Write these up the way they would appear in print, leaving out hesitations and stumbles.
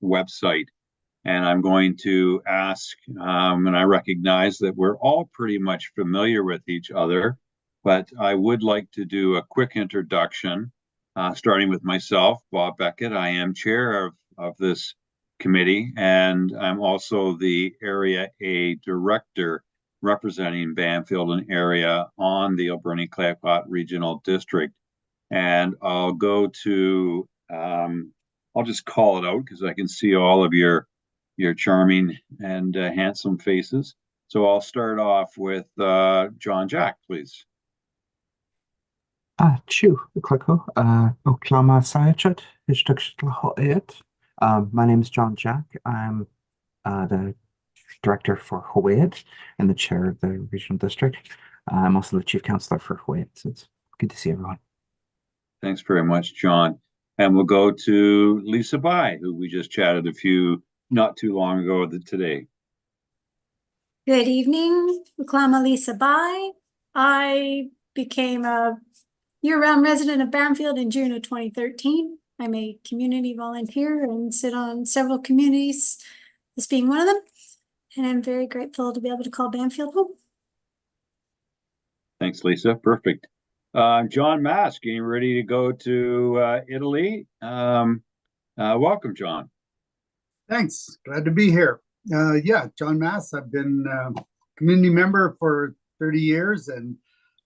website. And I'm going to ask, and I recognize that we're all pretty much familiar with each other, but I would like to do a quick introduction, starting with myself, Bob Beckett. I am chair of this committee, and I'm also the Area A director representing Bamfield and area on the Alberni-Clayoquot Regional District. And I'll go to, I'll just call it out because I can see all of your charming and handsome faces. So I'll start off with John Jack, please. Tju, Clico, Oklama Sayachat, my name is John Jack. I'm the director for Hawaii and the chair of the regional district. I'm also the chief counselor for Hawaii, so it's good to see everyone. Thanks very much, John. And we'll go to Lisa Bai, who we just chatted not too long ago today. Good evening, Oklama Lisa Bai. I became a year-round resident of Bamfield in June of 2013. I'm a community volunteer and sit on several communities, this being one of them. And I'm very grateful to be able to call Bamfield home. Thanks, Lisa. Perfect. John Mask, getting ready to go to Italy. Welcome, John. Thanks. Glad to be here. Yeah, John Mask. I've been a community member for 30 years and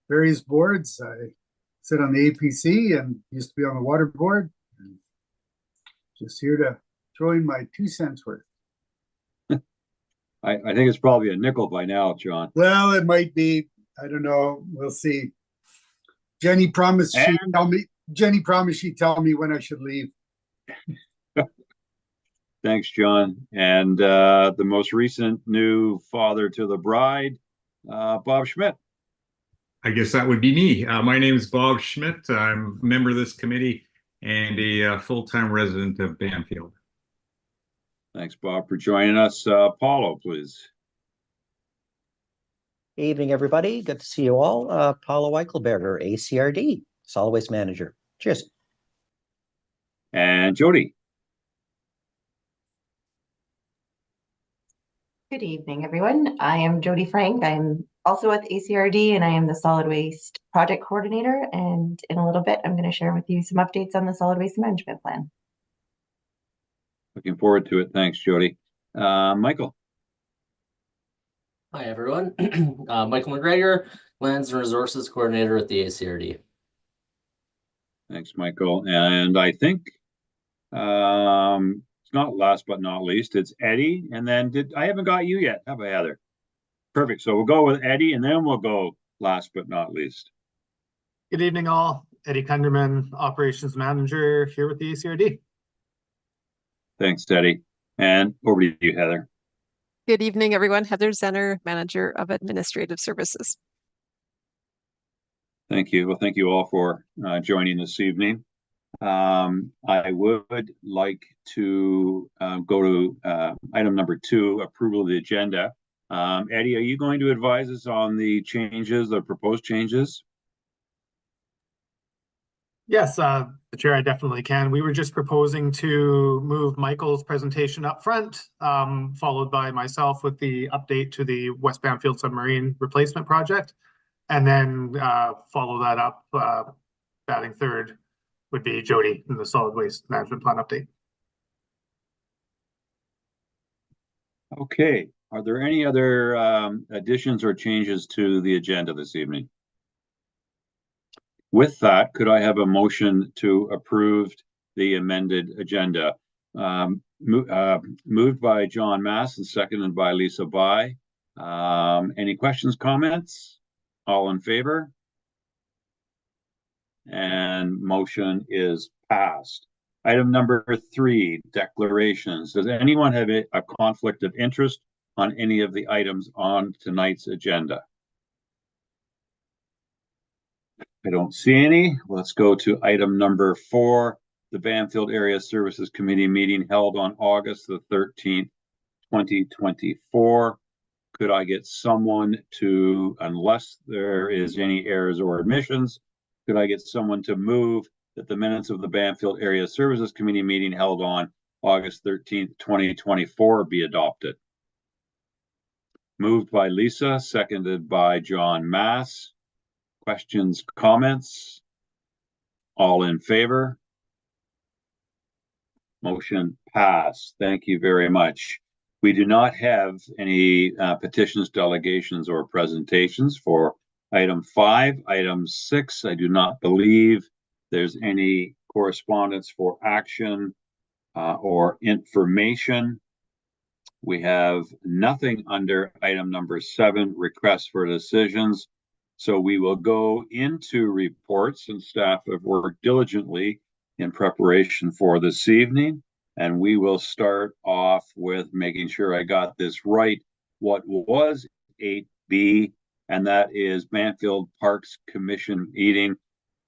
various boards. I sit on the APC and used to be on the water board. And just here to throw in my 2 cents worth. I think it's probably a nickel by now, John. Well, it might be. I don't know. We'll see. Jenny promised she'd tell me when I should leave. Thanks, John. And the most recent new father to the bride, Bob Schmidt. I guess that would be me. My name is Bob Schmidt. I'm a member of this committee and a full-time resident of Bamfield. Thanks, Bob, for joining us. Paulo, please. Evening, everybody. Good to see you all. Paulo Eichelberger, ACRD, Solid Waste Manager. Cheers. And Jody. Good evening, everyone. I am Jody Frank. I'm also with ACRD, and I am the Solid Waste Project Coordinator. And in a little bit, I'm going to share with you some updates on the Solid Waste Management Plan. Looking forward to it. Thanks, Jody. Michael. Hi, everyone. Michael McGregor, Lands and Resources Coordinator at the ACRD. Thanks, Michael. And I think it's not last but not least, it's Eddie. And then I haven't got you yet, have I, Heather? Perfect. So we'll go with Eddie, and then we'll go last but not least. Good evening, all. Eddie Kunderman, Operations Manager here with the ACRD. Thanks, Eddie. And over to you, Heather. Good evening, everyone. Heather Zenner, Manager of Administrative Services. Thank you. Well, thank you all for joining this evening. I would like to go to item number 2, approval of the agenda. Eddie, are you going to advise us on the changes, the proposed changes? Yes, the chair, I definitely can. We were just proposing to move Michael's presentation up front, followed by myself with the update to the West Bamfield Submarine Replacement Project, and then follow that up, batting third would be Jody in the Solid Waste Management Plan update. Okay. Are there any other additions or changes to the agenda this evening? With that, could I have a motion to approve the amended agenda? Moved by John Mass and seconded by Lisa Bai. Any questions, comments? All in favor? And motion is passed. Item number 3, declarations. Does anyone have a conflict of interest on any of the items on tonight's agenda? I don't see any. Let's go to item number 4, the Bamfield Area Services Committee meeting held on August the 13th, 2024. Could I get someone to, unless there is any errors or omissions, could I get someone to move that the minutes of the Bamfield Area Services Committee meeting held on August 13th, 2024 be adopted. Moved by Lisa, seconded by John Mass. Questions, comments? All in favor? Motion passed. Thank you very much. We do not have any petitions, delegations, or presentations for item 5. Item 6, I do not believe there's any correspondence for action or information. We have nothing under item number 7, requests for decisions. So we will go into reports, and staff have worked diligently in preparation for this evening. And we will start off with making sure I got this right. What was 8B, and that is Bamfield Parks Commission meeting.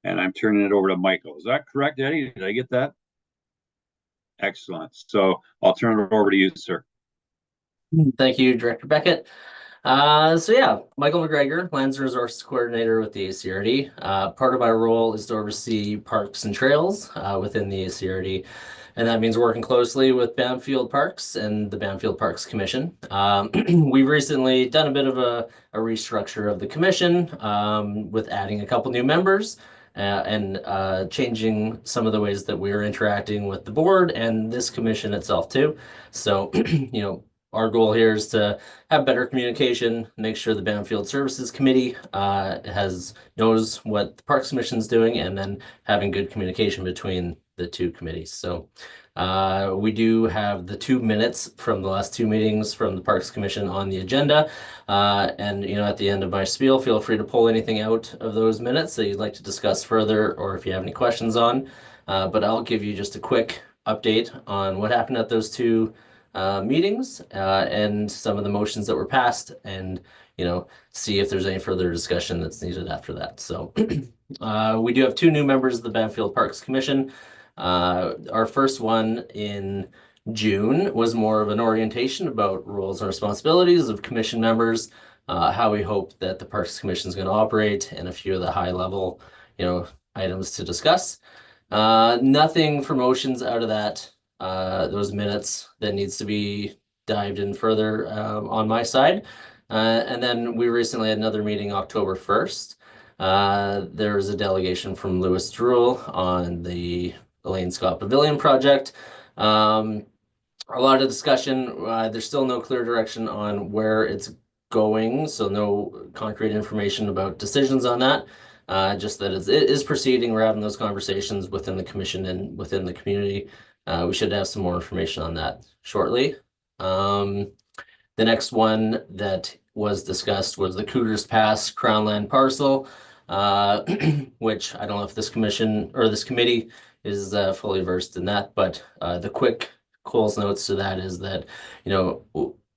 And I'm turning it over to Michael. Is that correct, Eddie? Did I get that? Excellent. So I'll turn it over to you, sir. Thank you, Director Beckett. Michael McGregor, Lands and Resources Coordinator with the ACRD. Part of my role is to oversee parks and trails within the ACRD, and that means working closely with Bamfield Parks and the Bamfield Parks Commission. We've recently done a bit of a restructure of the commission with adding a couple new members and changing some of the ways that we're interacting with the board and this commission itself too. So, our goal here is to have better communication, make sure the Bamfield Services Committee knows what the Parks Commission is doing, and then having good communication between the two committees. So we do have the 2 minutes from the last 2 meetings from the Parks Commission on the agenda. And at the end of my spiel, feel free to pull anything out of those minutes that you'd like to discuss further, or if you have any questions on. But I'll give you just a quick update on what happened at those 2 meetings and some of the motions that were passed, and see if there's any further discussion that's needed after that. So we do have 2 new members of the Bamfield Parks Commission. Our first one in June was more of an orientation about roles and responsibilities of commission members, how we hope that the Parks Commission is going to operate, and a few of the high level items to discuss. Nothing for motions out of that those minutes that needs to be dived in further on my side. And then we recently had another meeting October 1st. There was a delegation from Lewis Druell on the Elaine Scott Pavilion project. A lot of discussion. There's still no clear direction on where it's going, so no concrete information about decisions on that. Just that it is proceeding. We're having those conversations within the commission and within the community. We should have some more information on that shortly. The next one that was discussed was the Cougars Pass Crown Land parcel, which I don't know if this commission or this committee is fully versed in that, but the quick Coles notes to that is that,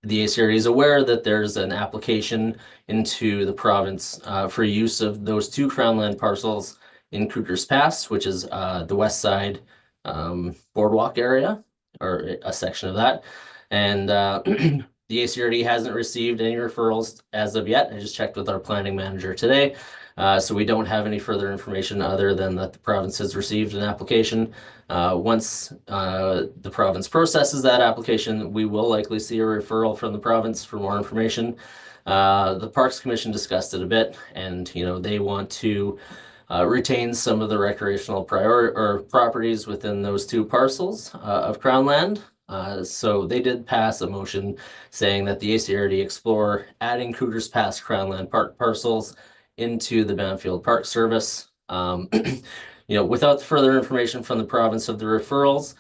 the ACRD is aware that there's an application into the province for use of those 2 Crown Land parcels in Cougars Pass, which is the west side boardwalk area, or a section of that. And the ACRD hasn't received any referrals as of yet. I just checked with our planning manager today. So we don't have any further information other than that the province has received an application. Once the province processes that application, we will likely see a referral from the province for more information. The Parks Commission discussed it a bit, and they want to retain some of the recreational properties within those 2 parcels of Crown Land. So they did pass a motion saying that the ACRD explore adding Cougars Pass Crown Land park parcels into the Bamfield Park Service. Without further information from the province of the referrals,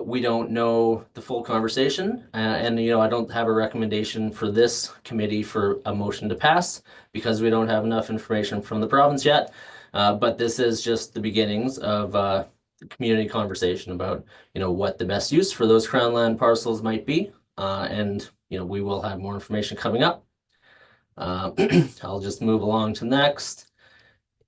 we don't know the full conversation, and I don't have a recommendation for this committee for a motion to pass because we don't have enough information from the province yet. But this is just the beginnings of the community conversation about what the best use for those Crown Land parcels might be, and we will have more information coming up. I'll just move along to next.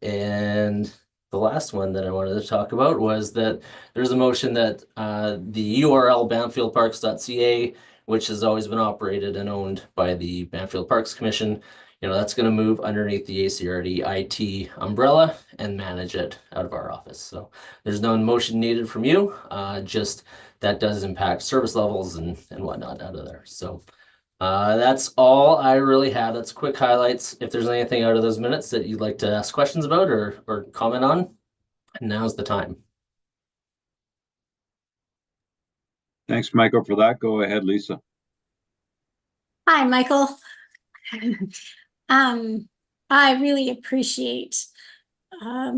And the last one that I wanted to talk about was that there's a motion that the URL bamfieldparks.ca, which has always been operated and owned by the Bamfield Parks Commission, that's going to move underneath the ACRD IT umbrella and manage it out of our office. So there's no motion needed from you, just that does impact service levels and whatnot out of there. So that's all I really have. That's quick highlights. If there's anything out of those minutes that you'd like to ask questions about or comment on, now's the time. Thanks, Michael, for that. Go ahead, Lisa. Hi, Michael. I really appreciate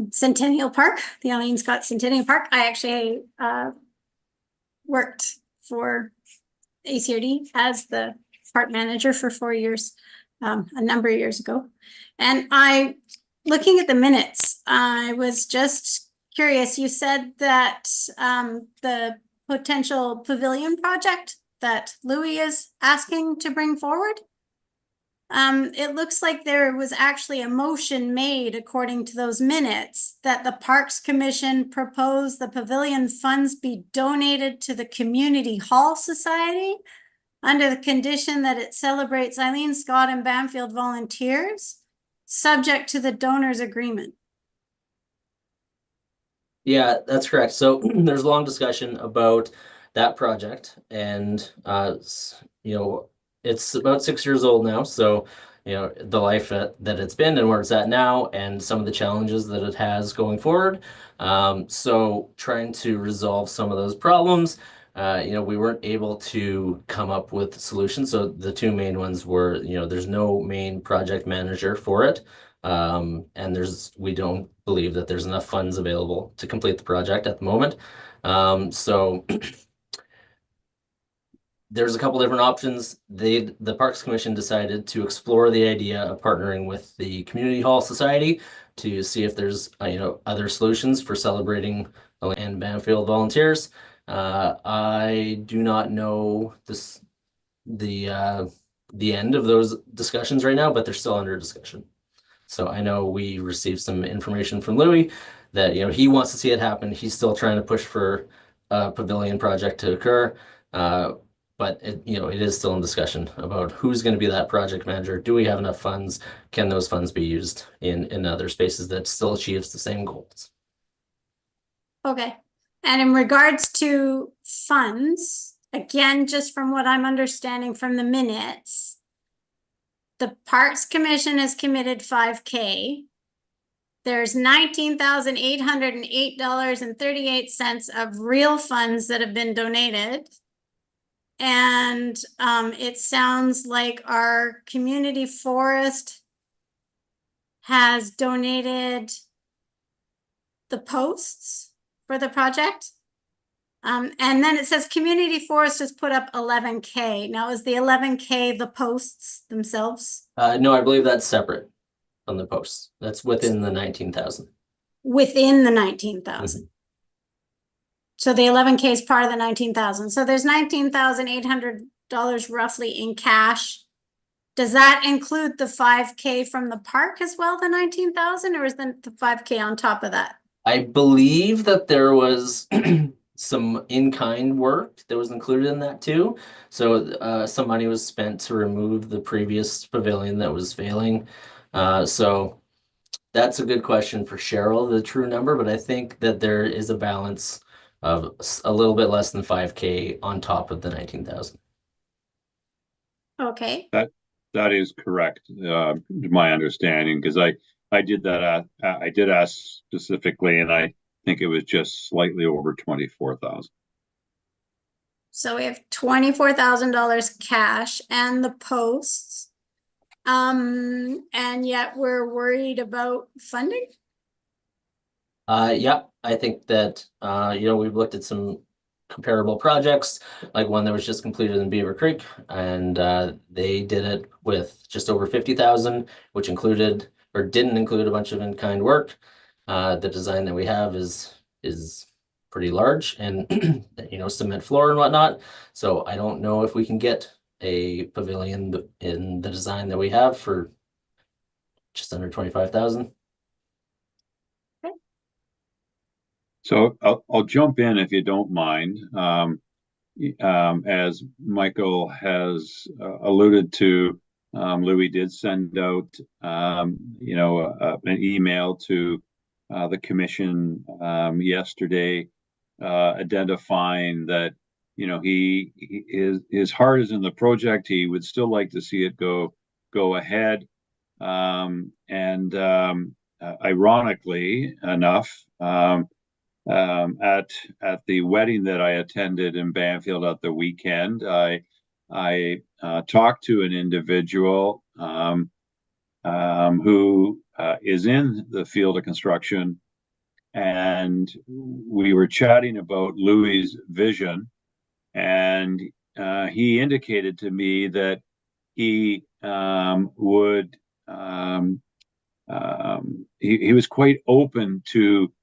Centennial Park, the Eileen Scott Centennial Park. I actually worked for ACRD as the park manager for 4 years, a number of years ago. And looking at the minutes, I was just curious. You said that the potential pavilion project that Louis is asking to bring forward, it looks like there was actually a motion made according to those minutes that the Parks Commission proposed the pavilion funds be donated to the Community Hall Society under the condition that it celebrates Eileen Scott and Bamfield volunteers, subject to the donors agreement. Yeah, that's correct. So there's a long discussion about that project, and you know, it's about 6 years old now. So you know, the life that it's been and where it's at now, and some of the challenges that it has going forward. So trying to resolve some of those problems. You know, we weren't able to come up with solutions. So the two main ones were, you know, there's no main project manager for it. And we don't believe that there's enough funds available to complete the project at the moment. So there's a couple different options. The Parks Commission decided to explore the idea of partnering with the Community Hall Society to see if there's you know, other solutions for celebrating and Bamfield volunteers. I do not know the end of those discussions right now, but they're still under discussion. So I know we received some information from Louis that, you know, he wants to see it happen. He's still trying to push for a pavilion project to occur. But it, you know, it is still in discussion about who's going to be that project manager. Do we have enough funds? Can those funds be used in other spaces that still achieves the same goals? Okay. And in regards to funds, again, just from what I'm understanding from the minutes, the Parks Commission has committed $5,000. There's $19,808.38 of real funds that have been donated. And it sounds like our community forest has donated the posts for the project. And then it says community forest has put up $11,000. Now, is the $11,000 the posts themselves? No, I believe that's separate from the posts. That's within the 19,000. Within the 19,000. So the $11,000 is part of the 19,000. So there's $19,800 roughly in cash. Does that include the $5,000 from the park as well, the 19,000, or is the $5,000 on top of that? I believe that there was some in-kind work that was included in that too. So some money was spent to remove the previous pavilion that was failing. So that's a good question for Cheryl, the true number, but I think that there is a balance of a little bit less than $5,000 on top of the 19,000. Okay. That is correct, to my understanding, because I did that. I did ask specifically, and I think it was just slightly over 24,000. So we have $24,000 cash and the posts. And yet we're worried about funding. Yeah, I think that you know, we've looked at some comparable projects, like one that was just completed in Beaver Creek, and they did it with just over 50,000, which included or didn't include a bunch of in-kind work. The design that we have is pretty large, and you know, cement floor and whatnot. So I don't know if we can get a pavilion in the design that we have for just under 25,000. So I'll jump in if you don't mind. As Michael has alluded to, Louis did send out, you know, an email to the commission yesterday, identifying that his heart is in the project. He would still like to see it go ahead. Ironically enough, at the wedding that I attended in Bamfield at the weekend, I talked to an individual who is in the field of construction, and we were chatting about Louis' vision, and he indicated to me that he would he was quite open to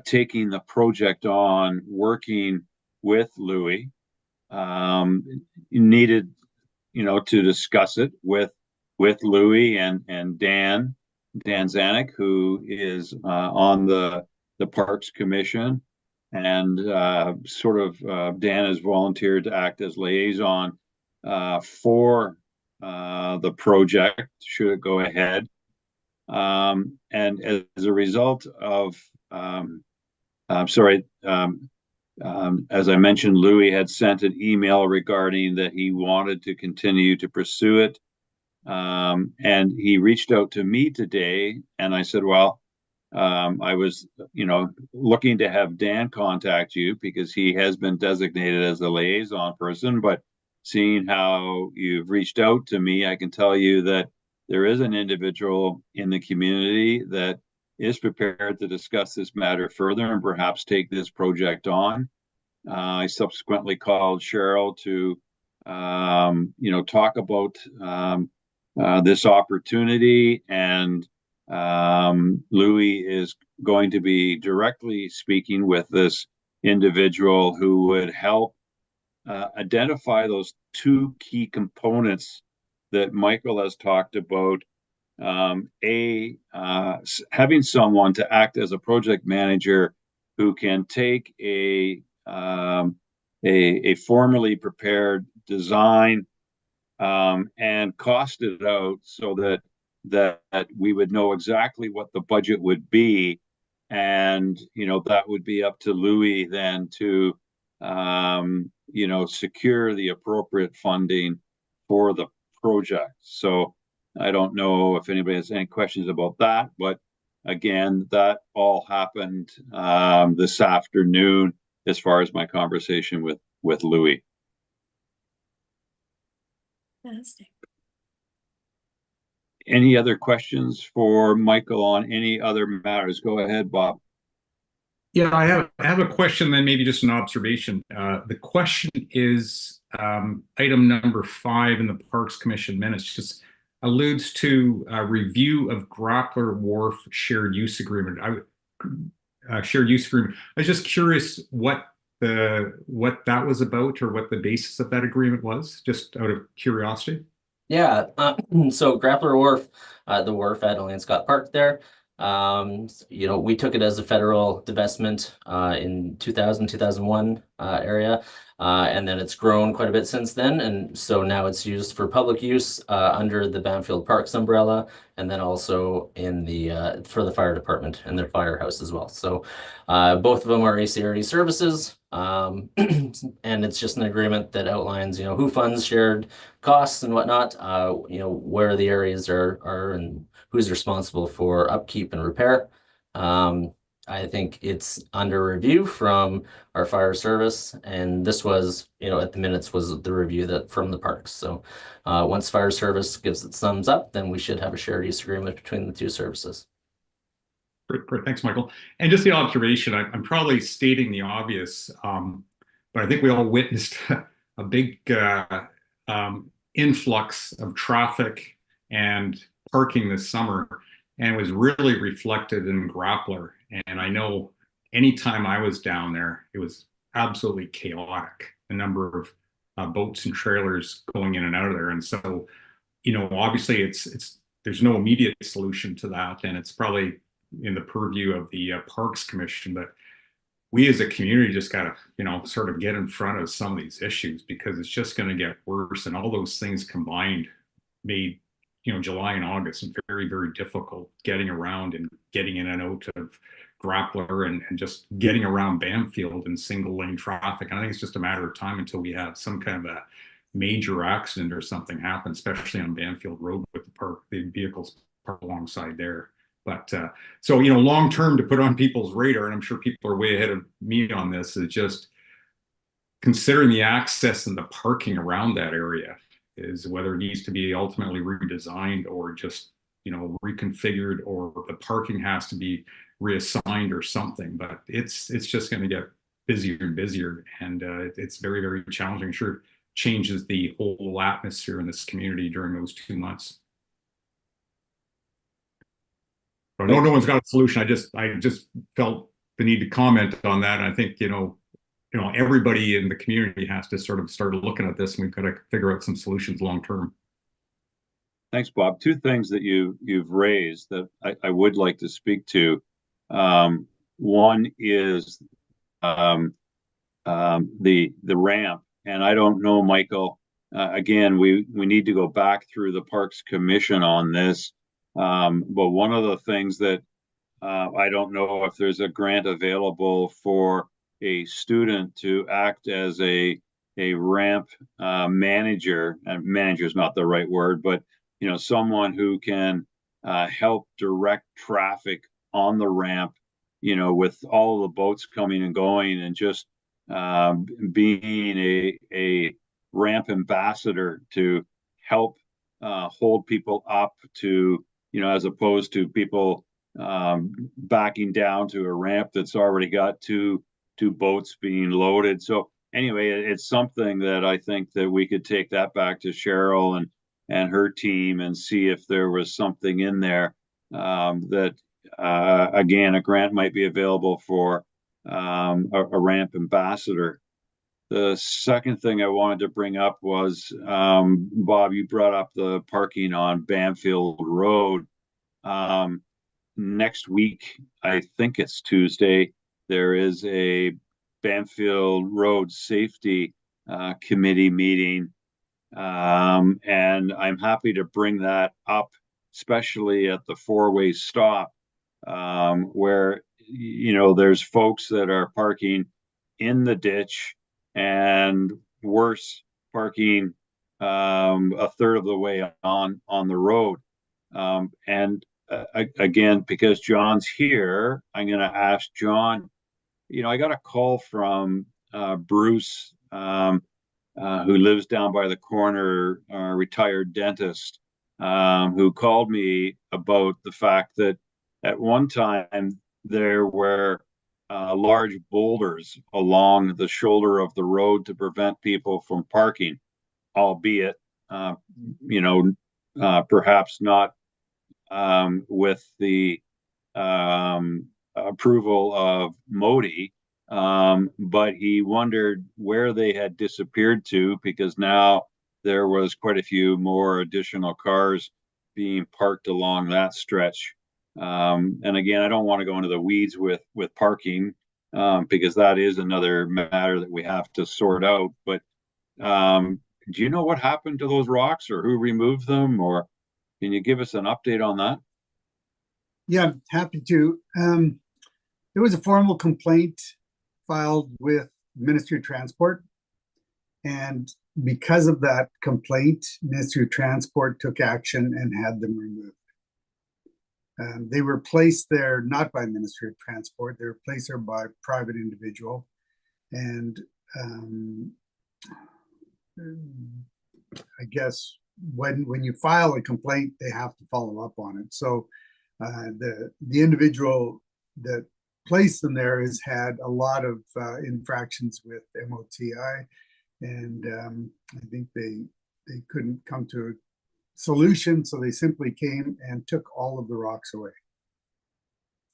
taking the project on, working with Louis. Needed, to discuss it with Louis and Dan Zanuck, who is on the Parks Commission, and Dan has volunteered to act as liaison for the project should it go ahead. And as a result of, as I mentioned, Louis had sent an email regarding that he wanted to continue to pursue it. And he reached out to me today, and I said, well, I was, looking to have Dan contact you because he has been designated as the liaison person, but seeing how you've reached out to me, I can tell you that there is an individual in the community that is prepared to discuss this matter further and perhaps take this project on. I subsequently called Cheryl to, talk about this opportunity, and Louis is going to be directly speaking with this individual who would help identify those two key components that Michael has talked about. Having someone to act as a project manager who can take a formally prepared design and cost it out so that we would know exactly what the budget would be, and that would be up to Louis then to secure the appropriate funding for the project. So I don't know if anybody has any questions about that, but again, that all happened this afternoon as far as my conversation with Louis. Fantastic. Any other questions for Michael on any other matters? Go ahead, Bob. Yeah, I have a question, then maybe just an observation. The question is item number 5 in the Parks Commission minutes, just alludes to a review of Grappler Wharf shared use agreement. Shared use agreement. I was just curious what that was about, or what the basis of that agreement was, just out of curiosity. Yeah, so Grappler Wharf, the wharf at Elaine Scott Park there, we took it as a federal divestment in 2001 area, and then it's grown quite a bit since then, and so now it's used for public use under the Bamfield Parks umbrella, and then also in the for the fire department and their firehouse as well. So both of them are ACRD services, and it's just an agreement that outlines who funds shared costs and whatnot, where the areas are and who's responsible for upkeep and repair. I think it's under review from our fire service, and this was, at the minutes was the review that from the parks. So once fire service gives its thumbs up, then we should have a shared use agreement between the two services. Great. Thanks, Michael. And just the observation, I'm probably stating the obvious, but I think we all witnessed a big influx of traffic and parking this summer, and it was really reflected in Grappler. And I know anytime I was down there, it was absolutely chaotic, the number of boats and trailers going in and out of there. And so, obviously there's no immediate solution to that, and it's probably in the purview of the Parks Commission, but we as a community just got to, sort of get in front of some of these issues, because it's just going to get worse. And all those things combined made, July and August very, very difficult getting around and getting in and out of grappler and just getting around Bamfield in single lane traffic. And I think it's just a matter of time until we have some kind of a major accident or something happen, especially on Bamfield Road with the vehicles parked alongside there. But so, you know, long term to put on people's radar, and I'm sure people are way ahead of me on this, is just considering the access and the parking around that area, is whether it needs to be ultimately redesigned or just, you know, reconfigured, or the parking has to be reassigned or something. But it's just going to get busier and busier, and it's very, very challenging. Sure, changes the whole atmosphere in this community during those 2 months. I know no one's got a solution. I just felt the need to comment on that. And I think, you know, everybody in the community has to sort of start looking at this, and we've got to figure out some solutions long term. Thanks, Bob. Two things that you've raised that I would like to speak to. One is the ramp, and I don't know, Michael. Again, we need to go back through the Parks Commission on this. But one of the things that I don't know if there's a grant available for a student to act as a ramp manager. And manager is not the right word, but you know, someone who can help direct traffic on the ramp, you know, with all the boats coming and going, and just being a ramp ambassador to help hold people up to, you know, as opposed to people backing down to a ramp that's already got two boats being loaded. So anyway, it's something that I think that we could take that back to Cheryl and her team and see if there was something in there that again, a grant might be available for a ramp ambassador. The second thing I wanted to bring up was, Bob, you brought up the parking on Bamfield Road. Next week, I think it's Tuesday, there is a Bamfield Road Safety Committee meeting. And I'm happy to bring that up, especially at the four-way stop, where, you know, there's folks that are parking in the ditch, and worse, parking a third of the way on the road. And again, because John's here, I'm going to ask John. You know, I got a call from Bruce, who lives down by the corner, retired dentist, who called me about the fact that at one time there were large boulders along the shoulder of the road to prevent people from parking, albeit, you know, perhaps not with the approval of Modi, but he wondered where they had disappeared to, because now there was quite a few more additional cars being parked along that stretch. And again, I don't want to go into the weeds with parking, because that is another matter that we have to sort out. But do you know what happened to those rocks, or who removed them, or can you give us an update on that? Yeah, happy to. There was a formal complaint filed with Ministry of Transport, and because of that complaint, Ministry of Transport took action and had them removed. They were placed there not by Ministry of Transport; they were placed there by a private individual, and I guess when you file a complaint, they have to follow up on it. So the individual that placed them there has had a lot of infractions with MOTI, and I think they couldn't come to a solution, so they simply came and took all of the rocks away.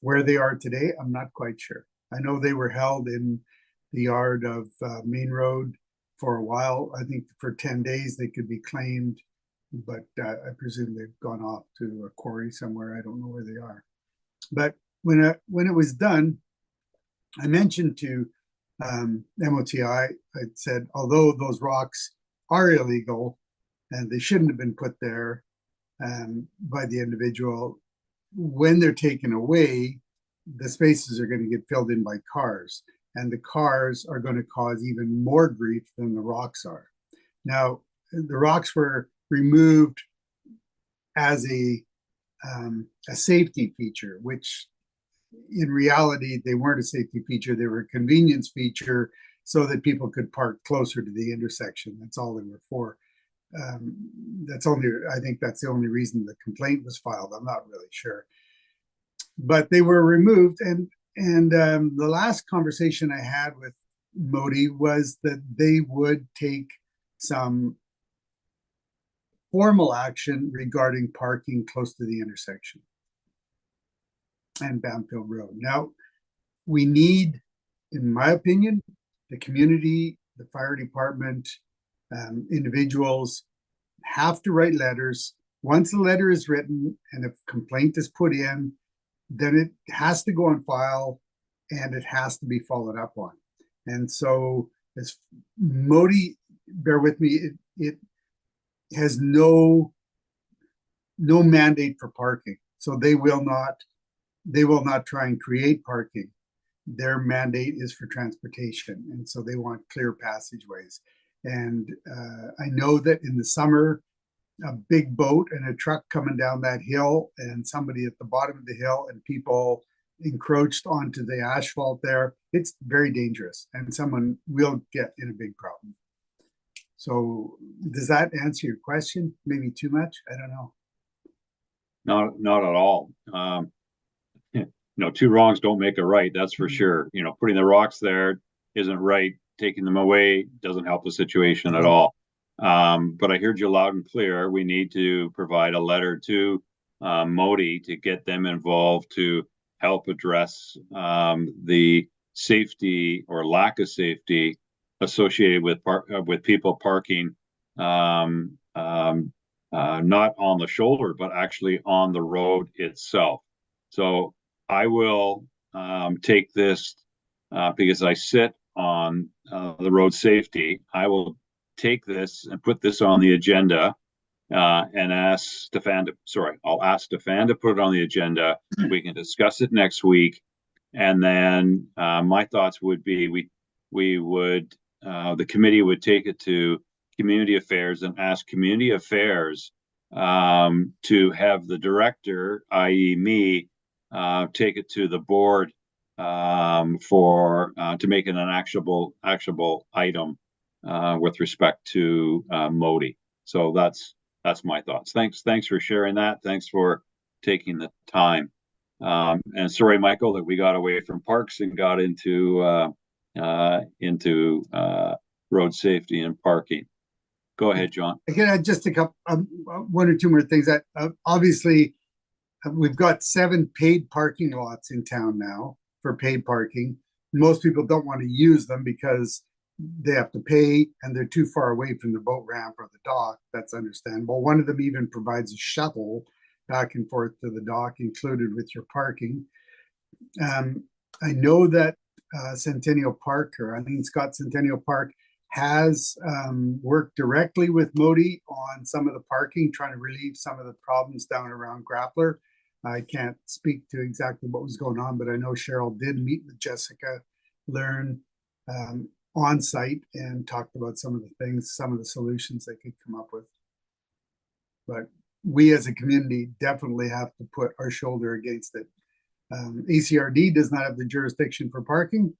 Where they are today, I'm not quite sure. I know they were held in the yard of Main Road for a while. I think for 10 days they could be claimed, but I presume they've gone off to a quarry somewhere. I don't know where they are. But when it was done, I mentioned to MOTI, I said, although those rocks are illegal and they shouldn't have been put there by the individual, when they're taken away, the spaces are going to get filled in by cars, and the cars are going to cause even more grief than the rocks are. Now, the rocks were removed as a safety feature, which in reality, they weren't a safety feature. They were a convenience feature so that people could park closer to the intersection. That's all they were for. I think that's the only reason the complaint was filed. I'm not really sure. But they were removed. And the last conversation I had with Modi was that they would take some formal action regarding parking close to the intersection and Bamfield Road. Now, we need, in my opinion, the community, the fire department, individuals have to write letters. Once a letter is written and a complaint is put in, then it has to go on file and it has to be followed up on. And so, as Modi, bear with me, it has no mandate for parking. So they will not try and create parking. Their mandate is for transportation. And so they want clear passageways. And I know that in the summer, a big boat and a truck coming down that hill and somebody at the bottom of the hill and people encroached onto the asphalt there, it's very dangerous and someone will get in a big problem. So does that answer your question? Maybe too much? I don't know. Not at all. Two wrongs don't make a right. That's for sure. Putting the rocks there isn't right. Taking them away doesn't help the situation at all. But I heard you loud and clear. We need to provide a letter to Modi to get them involved to help address the safety or lack of safety associated with people parking not on the shoulder, but actually on the road itself. So I will take this because I sit on the road safety. I will take this and put this on the agenda and ask Stefan I'll ask Stefan to put it on the agenda. We can discuss it next week. And then my thoughts would be the committee would take it to Community Affairs and ask Community Affairs to have the director, i.e. me, take it to the board to make it an actionable item with respect to Modi. So that's my thoughts. Thanks for sharing that. Thanks for taking the time. And sorry, Michael, that we got away from parks and got into road safety and parking. Go ahead, John. Again, just a couple, one or two more things. That obviously we've got 7 paid parking lots in town now for paid parking. Most people don't want to use them because they have to pay and they're too far away from the boat ramp or the dock. That's understandable. One of them even provides a shuttle back and forth to the dock included with your parking. I know that Centennial Park, or I think Scott Centennial Park, has worked directly with Modi on some of the parking, trying to relieve some of the problems down around Grappler. I can't speak to exactly what was going on, but I know Cheryl did meet with Jessica, learn on site, and talked about some of the things, some of the solutions they could come up with. But we as a community definitely have to put our shoulder against it. ACRD does not have the jurisdiction for parking,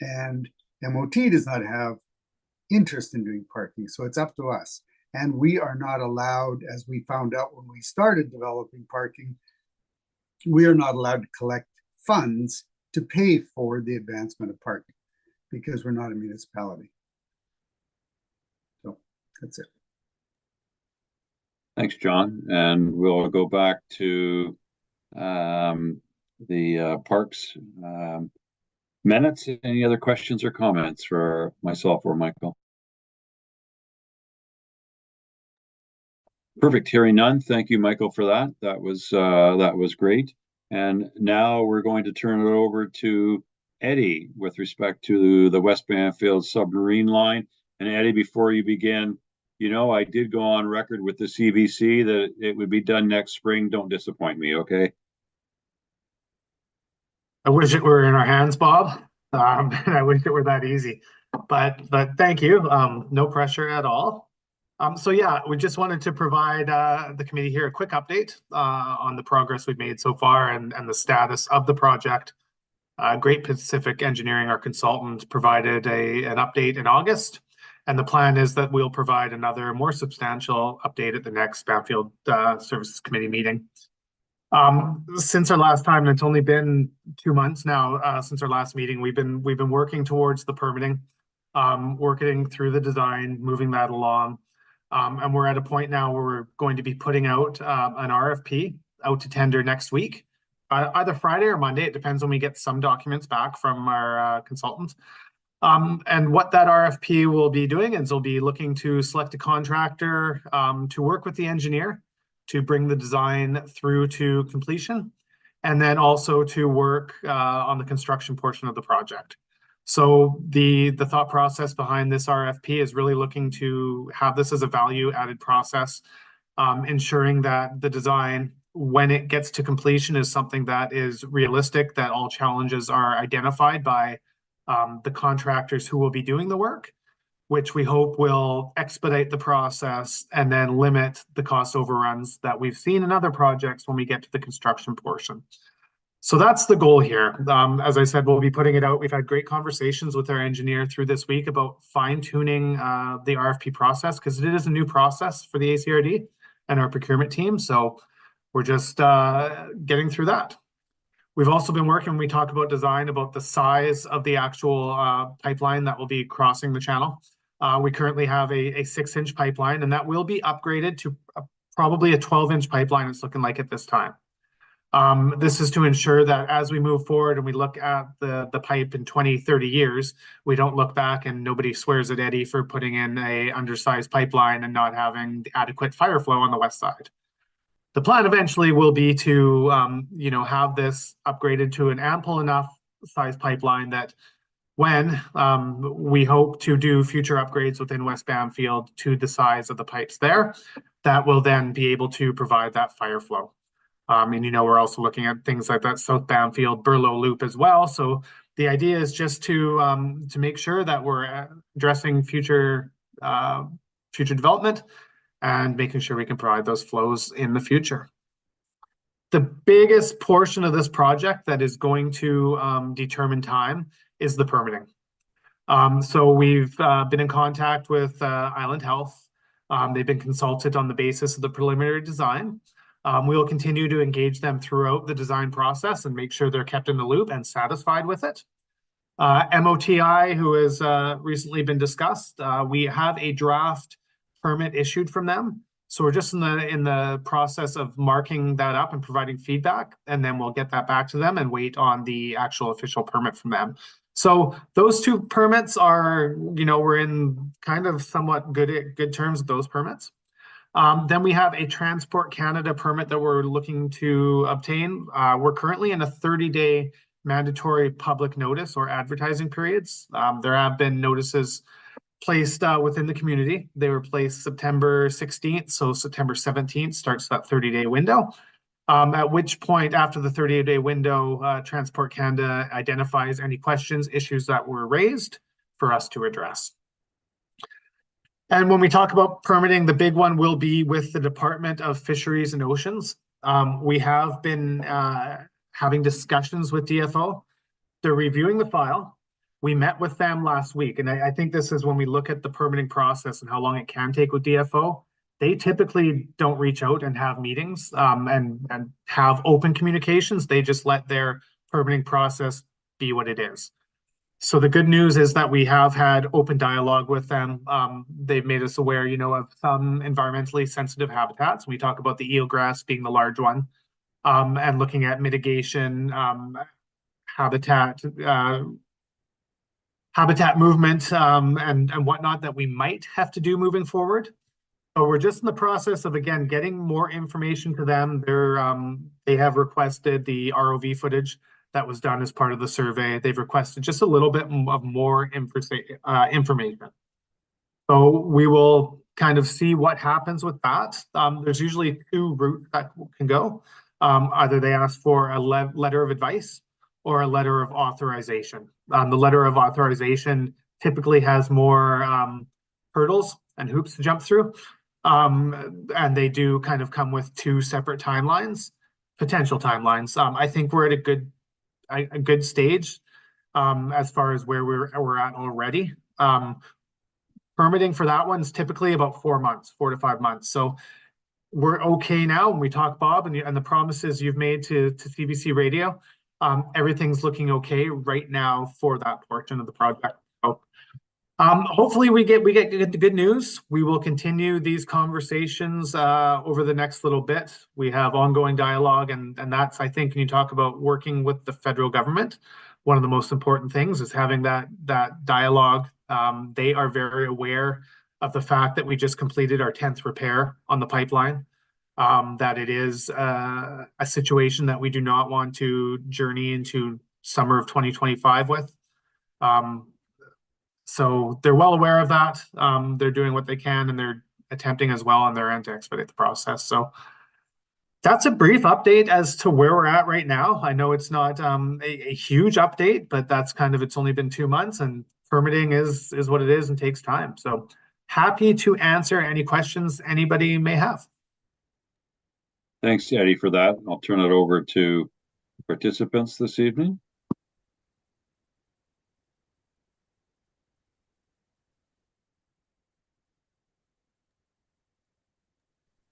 and MOT does not have interest in doing parking. So it's up to us. And we are not allowed, as we found out when we started developing parking, we are not allowed to collect funds to pay for the advancement of parking because we're not a municipality. So that's it. Thanks, John. And we'll go back to the parks minutes. Any other questions or comments for myself or Michael? Perfect. Hearing none. Thank you, Michael, for that. That was great. And now we're going to turn it over to Eddie with respect to the West Bamfield submarine line. And Eddie, before you begin, I did go on record with the CBC that it would be done next spring. Don't disappoint me, okay? I wish it were in our hands, Bob. And I wish it were that easy. But thank you. No pressure at all. So yeah, we just wanted to provide the committee here a quick update on the progress we've made so far and the status of the project. Great Pacific Engineering, our consultant, provided an update in August. And the plan is that we'll provide another more substantial update at the next Bamfield Services Committee meeting. Since our last time, and it's only been 2 months now since our last meeting, we've been working towards the permitting, working through the design, moving that along. And we're at a point now where we're going to be putting out an RFP out to tender next week, either Friday or Monday. It depends when we get some documents back from our consultant. And what that RFP will be doing is we'll be looking to select a contractor to work with the engineer to bring the design through to completion, and then also to work on the construction portion of the project. So the thought process behind this RFP is really looking to have this as a value-added process, ensuring that the design, when it gets to completion, is something that is realistic, that all challenges are identified by the contractors who will be doing the work, which we hope will expedite the process and then limit the cost overruns that we've seen in other projects when we get to the construction portion. So that's the goal here. As I said, we'll be putting it out. We've had great conversations with our engineer through this week about fine-tuning the RFP process, because it is a new process for the ACRD and our procurement team. So we're just getting through that. We've also been working, we talked about design, about the size of the actual pipeline that will be crossing the channel. We currently have a 6-inch pipeline, and that will be upgraded to probably a 12-inch pipeline, it's looking like at this time. This is to ensure that as we move forward and we look at the pipe in 20, 30 years, we don't look back and nobody swears at Eddie for putting in a undersized pipeline and not having the adequate fire flow on the west side. The plan eventually will be to have this upgraded to an ample enough size pipeline that when we hope to do future upgrades within West Bamfield to the size of the pipes there, that will then be able to provide that fire flow. And we're also looking at things like that South Bamfield Burlow Loop as well. So the idea is just to make sure that we're addressing future development and making sure we can provide those flows in the future. The biggest portion of this project that is going to determine time is the permitting. So we've been in contact with Island Health. They've been consulted on the basis of the preliminary design. We will continue to engage them throughout the design process and make sure they're kept in the loop and satisfied with it. MOTI, who has recently been discussed, we have a draft permit issued from them. So we're just in the process of marking that up and providing feedback, and then we'll get that back to them and wait on the actual official permit from them. So those two permits are, we're in kind of somewhat good terms with those permits. Then we have a Transport Canada permit that we're looking to obtain. We're currently in a 30-day mandatory public notice or advertising periods. There have been notices placed within the community. They were placed September 16th, so September 17th starts that 30-day window. At which point, after the 30-day window, Transport Canada identifies any questions, issues that were raised for us to address. And when we talk about permitting, the big one will be with the Department of Fisheries and Oceans. We have been having discussions with DFO. They're reviewing the file. We met with them last week, and I think this is when we look at the permitting process and how long it can take with DFO. They typically don't reach out and have meetings and have open communications. They just let their permitting process be what it is. So the good news is that we have had open dialogue with them. They've made us aware, of some environmentally sensitive habitats. We talk about the eelgrass being the large one, and looking at mitigation, habitat movement, and whatnot that we might have to do moving forward. But we're just in the process of, again, getting more information to them. They have requested the ROV footage that was done as part of the survey. They've requested just a little bit of more information. So we will kind of see what happens with that. There's usually two routes that can go. Either they ask for a letter of advice, or a letter of authorization. The letter of authorization typically has more hurdles and hoops to jump through. And they do kind of come with two separate timelines, potential timelines. I think we're at a good stage as far as where we're at already. Permitting for that one's typically about 4 months, 4 to 5 months. So we're okay now. When we talk, Bob, and the promises you've made to CBC Radio, everything's looking okay right now for that portion of the project. So hopefully we get good news. We will continue these conversations over the next little bit. We have ongoing dialogue, and that's, I think, when you talk about working with the federal government, one of the most important things is having that dialogue. They are very aware of the fact that we just completed our 10th repair on the pipeline, that it is a situation that we do not want to journey into summer of 2025 with. So they're well aware of that. They're doing what they can, and they're attempting as well on their end to expedite the process. So that's a brief update as to where we're at right now. I know it's not a huge update, but that's kind of, it's only been 2 months, and permitting is what it is and takes time. So happy to answer any questions anybody may have. Thanks, Eddie, for that. I'll turn it over to participants this evening.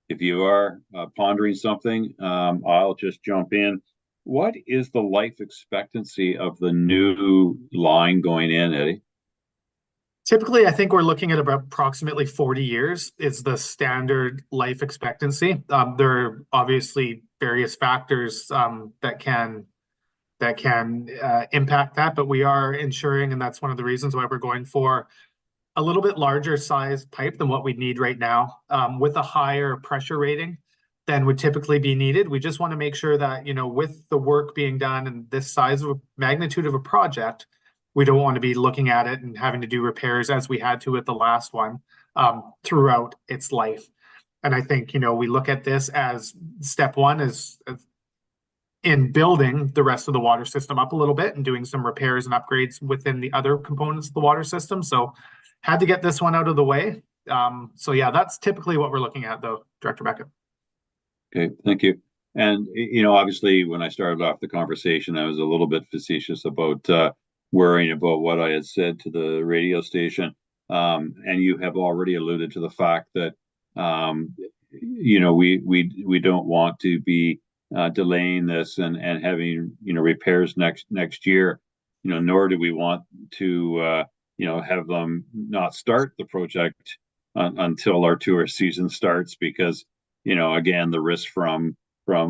If you are pondering something, I'll just jump in. What is the life expectancy of the new line going in, Eddie? Typically, I think we're looking at about approximately 40 years is the standard life expectancy. There are obviously various factors that can impact that, but we are ensuring, and that's one of the reasons why we're going for a little bit larger size pipe than what we need right now, with a higher pressure rating than would typically be needed. We just want to make sure that, with the work being done and this size of a magnitude of a project, we don't want to be looking at it and having to do repairs as we had to with the last one throughout its life. And I think, we look at this as step one is in building the rest of the water system up a little bit and doing some repairs and upgrades within the other components of the water system. So had to get this one out of the way. So yeah, that's typically what we're looking at though, Director Beckett. Okay, thank you. And, obviously when I started off the conversation, I was a little bit facetious about worrying about what I had said to the radio station. And you have already alluded to the fact that, we don't want to be delaying this and having, repairs next year, nor do we want to, have them not start the project until our tourist season starts, because, again, the risk from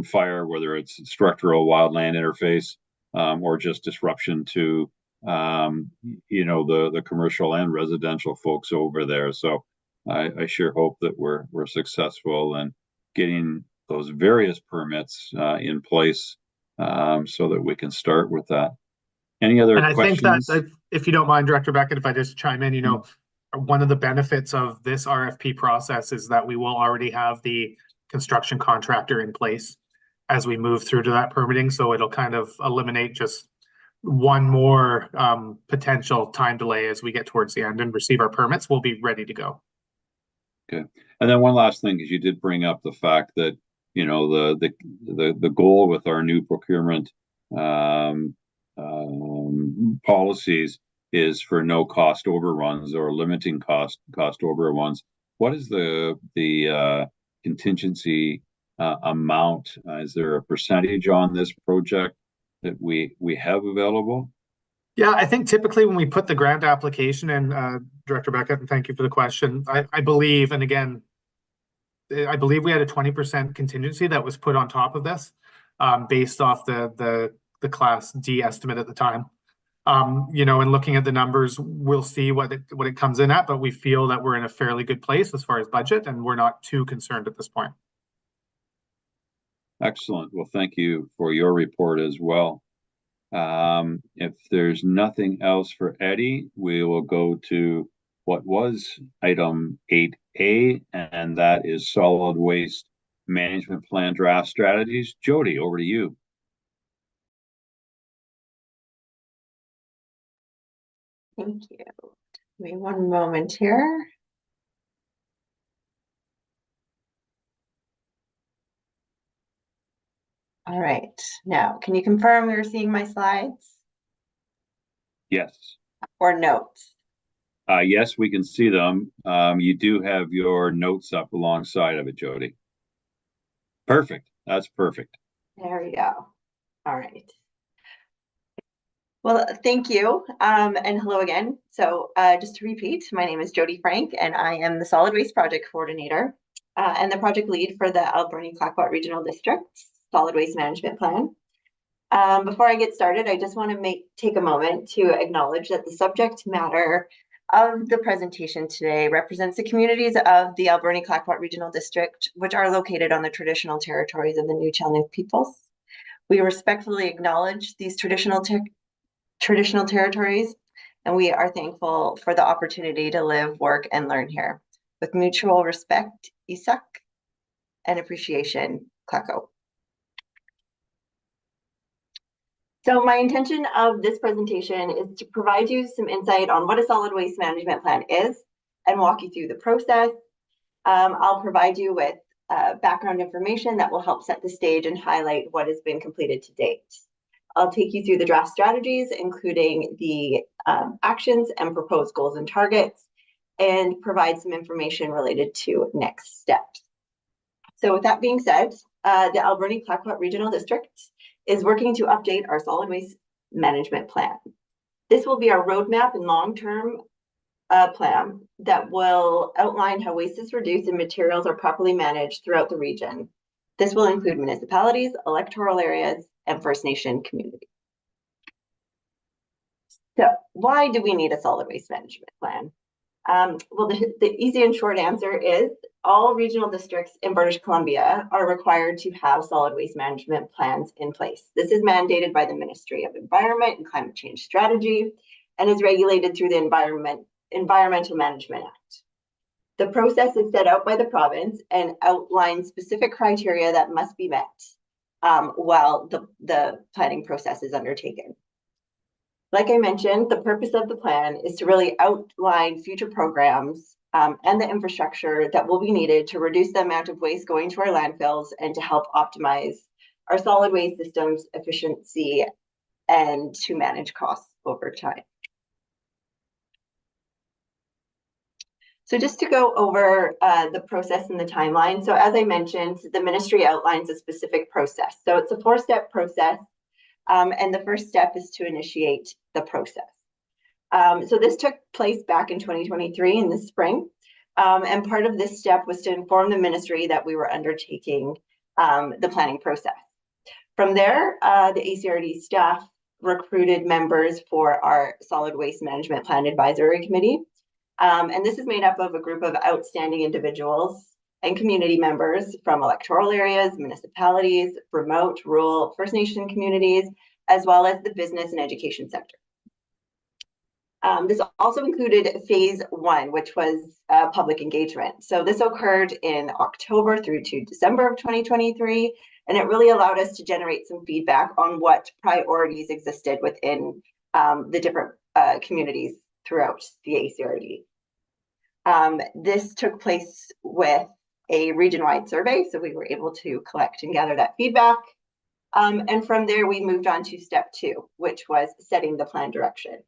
fire, whether it's structural wildland interface or just disruption to the commercial and residential folks over there. So I sure hope that we're successful in getting those various permits in place so that we can start with that. Any other questions? And I think that if you don't mind, Director Beckett, if I just chime in, one of the benefits of this RFP process is that we will already have the construction contractor in place as we move through to that permitting. So it'll kind of eliminate just one more potential time delay as we get towards the end and receive our permits. We'll be ready to go. Okay. And then one last thing, because you did bring up the fact that, the goal with our new procurement policies is for no cost overruns or limiting cost overruns. What is the contingency amount? Is there a percentage on this project that we have available? Yeah, I think typically when we put the grant application in, Director Beckett, and thank you for the question, I believe, and again, I believe we had a 20% contingency that was put on top of this, based off the Class D estimate at the time. And looking at the numbers, we'll see what it comes in at, but we feel that we're in a fairly good place as far as budget, and we're not too concerned at this point. Excellent. Well, thank you for your report as well. If there's nothing else for Eddie, we will go to what was item 8A, and that is solid waste management plan draft strategies. Jody, over to you. Thank you. Give me one moment here. All right, now, can you confirm you're seeing my slides Yes. or notes? Yes, we can see them. You do have your notes up alongside of it, Jody. Perfect. That's perfect. There we go. All right. Well, thank you, and hello again. So just to repeat, my name is Jody Frank, and I am the Solid Waste Project Coordinator and the project lead for the Alberni-Clayoquot Regional District Solid Waste Management Plan. Before I get started, I just want to take a moment to acknowledge that the subject matter of the presentation today represents the communities of the Alberni-Clayoquot Regional District, which are located on the traditional territories of the Nuu-chah-nulth peoples. We respectfully acknowledge these traditional territories, and we are thankful for the opportunity to live, work, and learn here. With mutual respect, Isak, and appreciation, Clayoquot. So my intention of this presentation is to provide you some insight on what a solid waste management plan is and walk you through the process. I'll provide you with background information that will help set the stage and highlight what has been completed to date. I'll take you through the draft strategies, including the actions and proposed goals and targets, and provide some information related to next steps. So with that being said, the Alberni-Clayoquot Regional District is working to update our solid waste management plan. This will be our roadmap and long-term plan that will outline how waste is reduced and materials are properly managed throughout the region. This will include municipalities, electoral areas, and First Nation communities. So why do we need a solid waste management plan? Well, the easy and short answer is all regional districts in British Columbia are required to have solid waste management plans in place. This is mandated by the Ministry of Environment and Climate Change Strategy and is regulated through the Environmental Management Act. The process is set out by the province and outlines specific criteria that must be met while the planning process is undertaken. Like I mentioned, the purpose of the plan is to really outline future programs and the infrastructure that will be needed to reduce the amount of waste going to our landfills and to help optimize our solid waste systems efficiency and to manage costs over time. So just to go over the process and the timeline. So as I mentioned, the ministry outlines a specific process. So it's a 4-step process. And the first step is to initiate the process. So this took place back in 2023 in the spring. And part of this step was to inform the ministry that we were undertaking the planning process. From there, the ACRD staff recruited members for our Solid Waste Management Plan Advisory Committee. And this is made up of a group of outstanding individuals and community members from electoral areas, municipalities, remote, rural, First Nation communities, as well as the business and education sector. This also included phase 1, which was public engagement. So this occurred in October through to December of 2023, and it really allowed us to generate some feedback on what priorities existed within the different communities throughout the ACRD. This took place with a region-wide survey, so we were able to collect and gather that feedback. And from there, we moved on to step 2, which was setting the plan direction.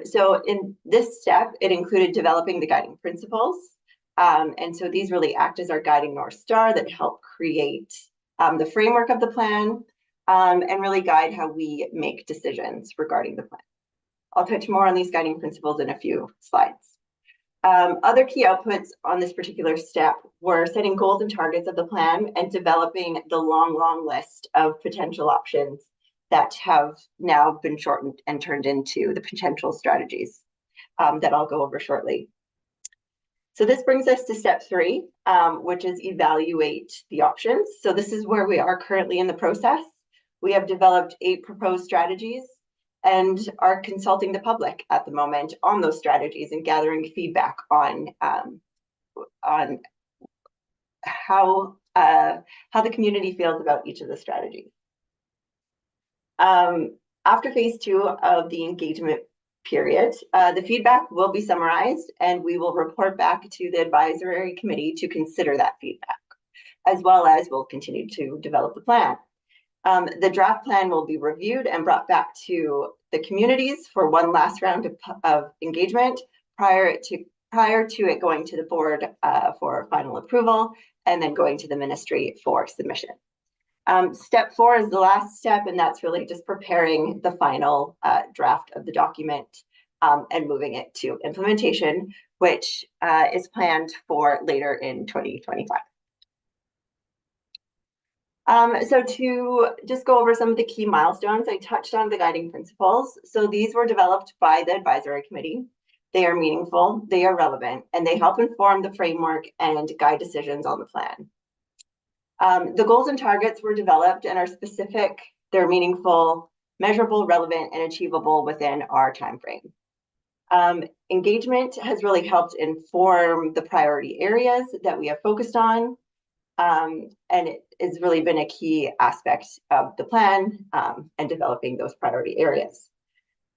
So in this step, it included developing the guiding principles. And so these really act as our guiding North Star that help create the framework of the plan and really guide how we make decisions regarding the plan. I'll touch more on these guiding principles in a few slides. Other key outputs on this particular step were setting goals and targets of the plan and developing the long list of potential options that have now been shortened and turned into the potential strategies that I'll go over shortly. So this brings us to step 3, which is evaluate the options. So this is where we are currently in the process. We have developed 8 proposed strategies and are consulting the public at the moment on those strategies and gathering feedback on how the community feels about each of the strategies. After phase 2 of the engagement period. The feedback will be summarized and we will report back to the advisory committee to consider that feedback, as well as we'll continue to develop the plan. The draft plan will be reviewed and brought back to the communities for one last round of engagement prior to it going to the board for final approval, and then going to the ministry for submission. Step 4 is the last step, and that's really just preparing the final draft of the document and moving it to implementation, which is planned for later in 2025. So to just go over some of the key milestones, I touched on the guiding principles. So these were developed by the advisory committee. They are meaningful, they are relevant, and they help inform the framework and guide decisions on the plan. The goals and targets were developed and are specific, they're meaningful, measurable, relevant, and achievable within our timeframe. Engagement has really helped inform the priority areas that we have focused on. And it has really been a key aspect of the plan and developing those priority areas.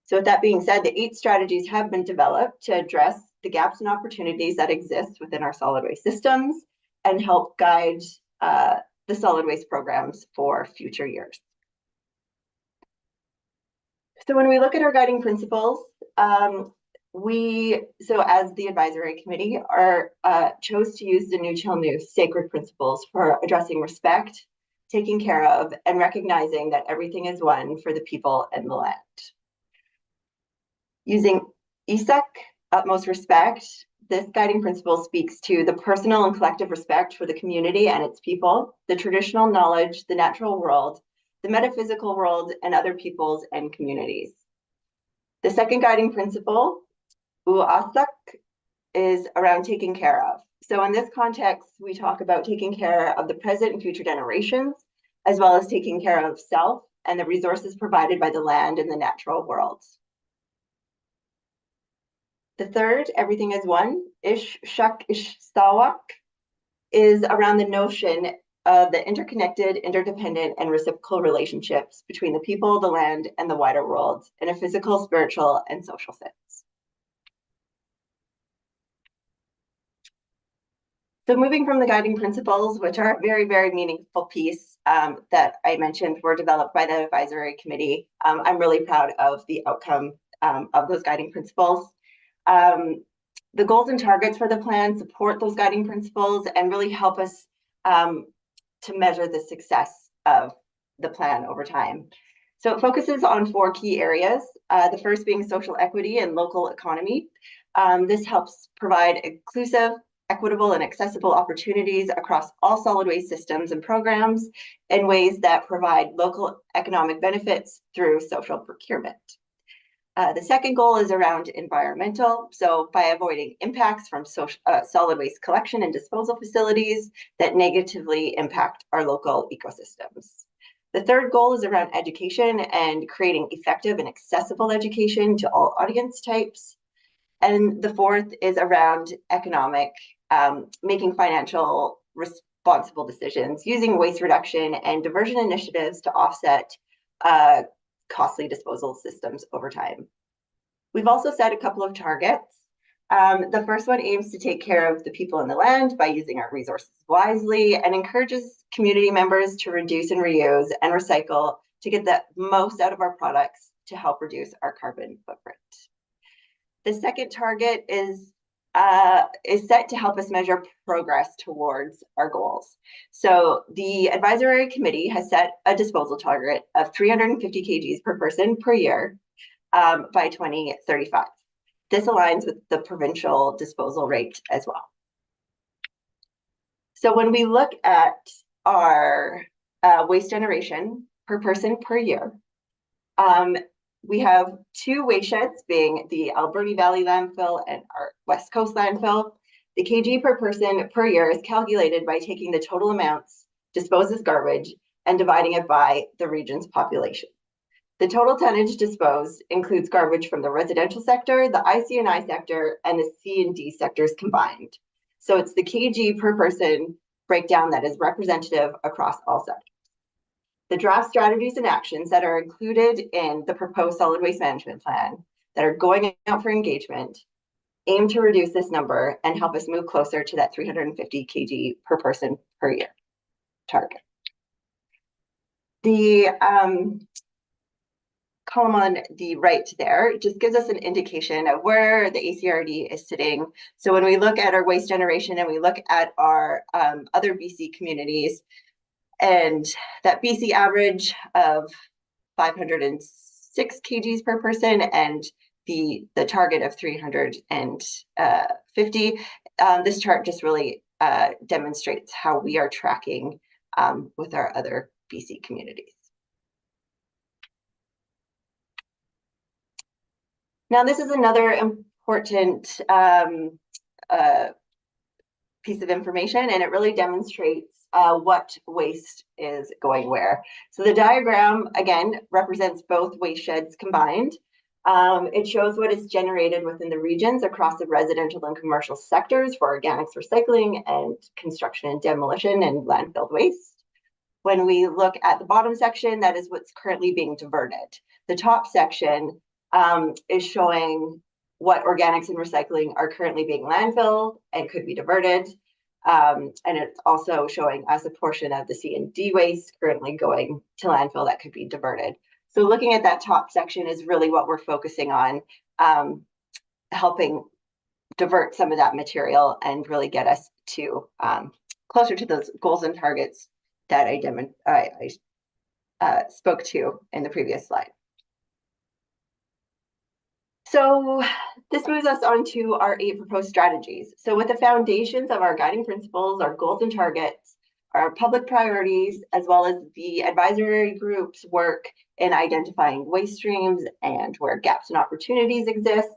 So with that being said, the 8 strategies have been developed to address the gaps and opportunities that exist within our solid waste systems and help guide the solid waste programs for future years. So when we look at our guiding principles, so as the advisory committee chose to use the New Chill New sacred principles for addressing respect, taking care of, and recognizing that everything is one for the people and the land. Using ISAC, utmost respect, this guiding principle speaks to the personal and collective respect for the community and its people, the traditional knowledge, the natural world, the metaphysical world, and other peoples and communities. The second guiding principle, UASAK, is around taking care of. So in this context, we talk about taking care of the present and future generations, as well as taking care of self and the resources provided by the land and the natural world. The third, everything is one, Ishshak Ishtawak, is around the notion of the interconnected, interdependent, and reciprocal relationships between the people, the land, and the wider world in a physical, spiritual, and social sense. So moving from the guiding principles, which are a very, very meaningful piece that I mentioned were developed by the advisory committee, I'm really proud of the outcome of those guiding principles. The goals and targets for the plan support those guiding principles and really help us to measure the success of the plan over time. So it focuses on 4 key areas, the first being social equity and local economy. This helps provide inclusive, equitable, and accessible opportunities across all solid waste systems and programs in ways that provide local economic benefits through social procurement. The second goal is around environmental, so by avoiding impacts from solid waste collection and disposal facilities that negatively impact our local ecosystems. The third goal is around education and creating effective and accessible education to all audience types. And the fourth is around economic, making financial responsible decisions, using waste reduction and diversion initiatives to offset costly disposal systems over time. We've also set a couple of targets. The first one aims to take care of the people and the land by using our resources wisely and encourages community members to reduce and reuse and recycle to get the most out of our products to help reduce our carbon footprint. The second target is set to help us measure progress towards our goals. So the advisory committee has set a disposal target of 350 kgs per person per year by 2035. This aligns with the provincial disposal rate as well. So when we look at our waste generation per person per year, we have 2 waste sheds, being the Alberni Valley landfill and our West Coast landfill. The kg per person per year is calculated by taking the total amounts disposed as garbage and dividing it by the region's population. The total tonnage disposed includes garbage from the residential sector, the IC&I sector, and the C and D sectors combined. So it's the kg per person breakdown that is representative across all sectors. The draft strategies and actions that are included in the proposed solid waste management plan that are going out for engagement aim to reduce this number and help us move closer to that 350 kg per person per year target. The column on the right there just gives us an indication of where the ACRD is sitting. So when we look at our waste generation and we look at our other BC communities, and that BC average of 506 kgs per person and the target of 350, this chart just really demonstrates how we are tracking with our other BC communities. Now, this is another important piece of information, and it really demonstrates what waste is going where. So the diagram, again, represents both waste sheds combined. It shows what is generated within the regions across the residential and commercial sectors for organics recycling and construction and demolition and landfill waste. When we look at the bottom section, that is what's currently being diverted. The top section is showing what organics and recycling are currently being landfilled and could be diverted. And it's also showing us a portion of the C and D waste currently going to landfill that could be diverted. So looking at that top section is really what we're focusing on, helping divert some of that material and really get us to closer to those goals and targets that I spoke to in the previous slide. So this moves us on to our 8 proposed strategies. So with the foundations of our guiding principles, our goals and targets, our public priorities, as well as the advisory group's work in identifying waste streams and where gaps and opportunities exist.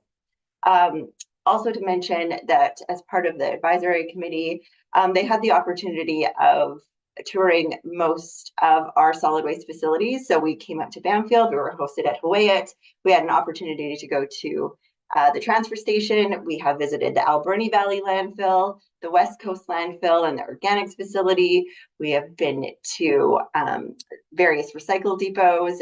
Also to mention that as part of the advisory committee, they had the opportunity of touring most of our solid waste facilities. So we came up to Bamfield, we were hosted at Hawaiiat. We had an opportunity to go to the transfer station. We have visited the Alberni Valley landfill, the West Coast landfill, and the organics facility. We have been to various recycle depots,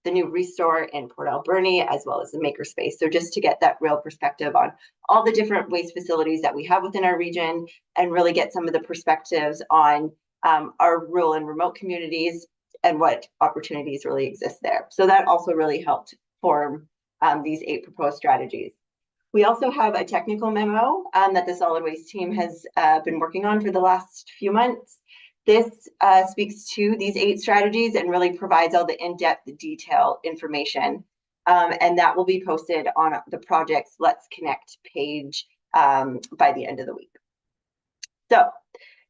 the new Restore in Port Alberni, as well as the Makerspace. So just to get that real perspective on all the different waste facilities that we have within our region and really get some of the perspectives on our rural and remote communities and what opportunities really exist there. So that also really helped form these 8 proposed strategies. We also have a technical memo that the solid waste team has been working on for the last few months. This speaks to these 8 strategies and really provides all the in-depth detail information. And that will be posted on the project's Let's Connect page by the end of the week. So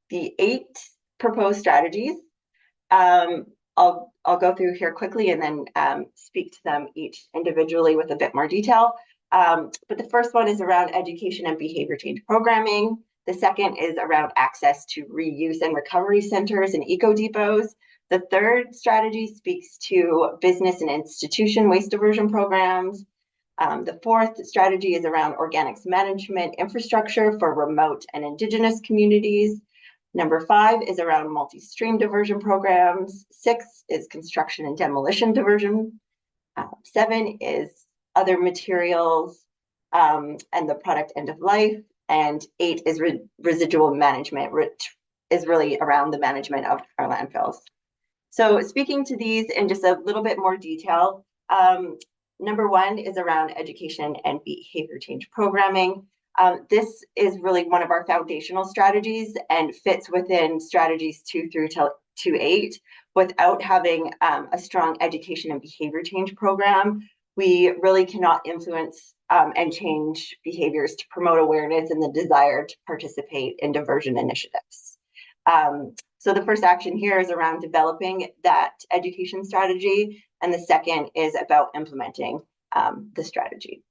the 8 proposed strategies, I'll go through here quickly and then speak to them each individually with a bit more detail. But the first one is around education and behavior change programming. The second is around access to reuse and recovery centers and eco depots. The third strategy speaks to business and institution waste diversion programs. The fourth strategy is around organics management infrastructure for remote and Indigenous communities. Number 5 is around multi-stream diversion programs. 6 is construction and demolition diversion. 7 is other materials and the product end of life. And 8 is residual management, which is really around the management of our landfills. So speaking to these in just a little bit more detail, number 1 is around education and behavior change programming. This is really one of our foundational strategies and fits within strategies 2 through to 8. Without having a strong education and behavior change program, we really cannot influence and change behaviors to promote awareness and the desire to participate in diversion initiatives. So the first action here is around developing that education strategy, and the second is about implementing the strategy.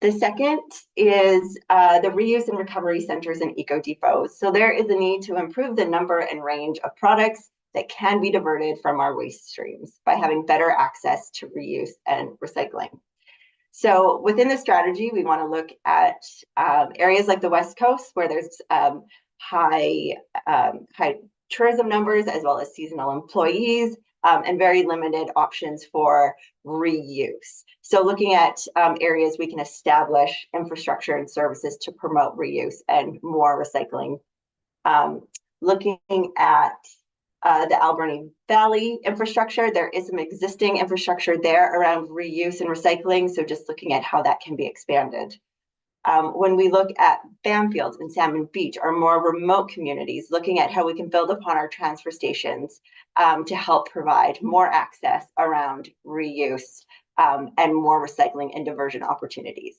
The second is the reuse and recovery centers and eco depots. So there is a need to improve the number and range of products that can be diverted from our waste streams by having better access to reuse and recycling. So within the strategy, we want to look at areas like the West Coast where there's high tourism numbers as well as seasonal employees, and very limited options for reuse. So looking at areas we can establish infrastructure and services to promote reuse and more recycling. Looking at the Alberni Valley infrastructure, there is some existing infrastructure there around reuse and recycling. So just looking at how that can be expanded. When we look at Bamfield and Salmon Beach, our more remote communities, looking at how we can build upon our transfer stations to help provide more access around reuse and more recycling and diversion opportunities.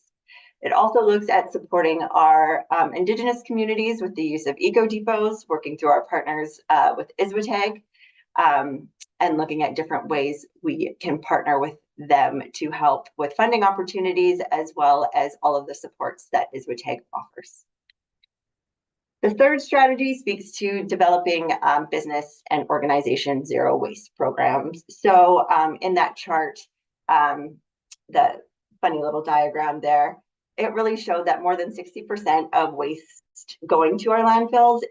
It also looks at supporting our Indigenous communities with the use of eco depots, working through our partners with ISWATAG, and looking at different ways we can partner with them to help with funding opportunities, as well as all of the supports that ISWATAG offers. The third strategy speaks to developing business and organization zero waste programs. So in that chart, the funny little diagram there, it really showed that more than 60% of waste going to our landfills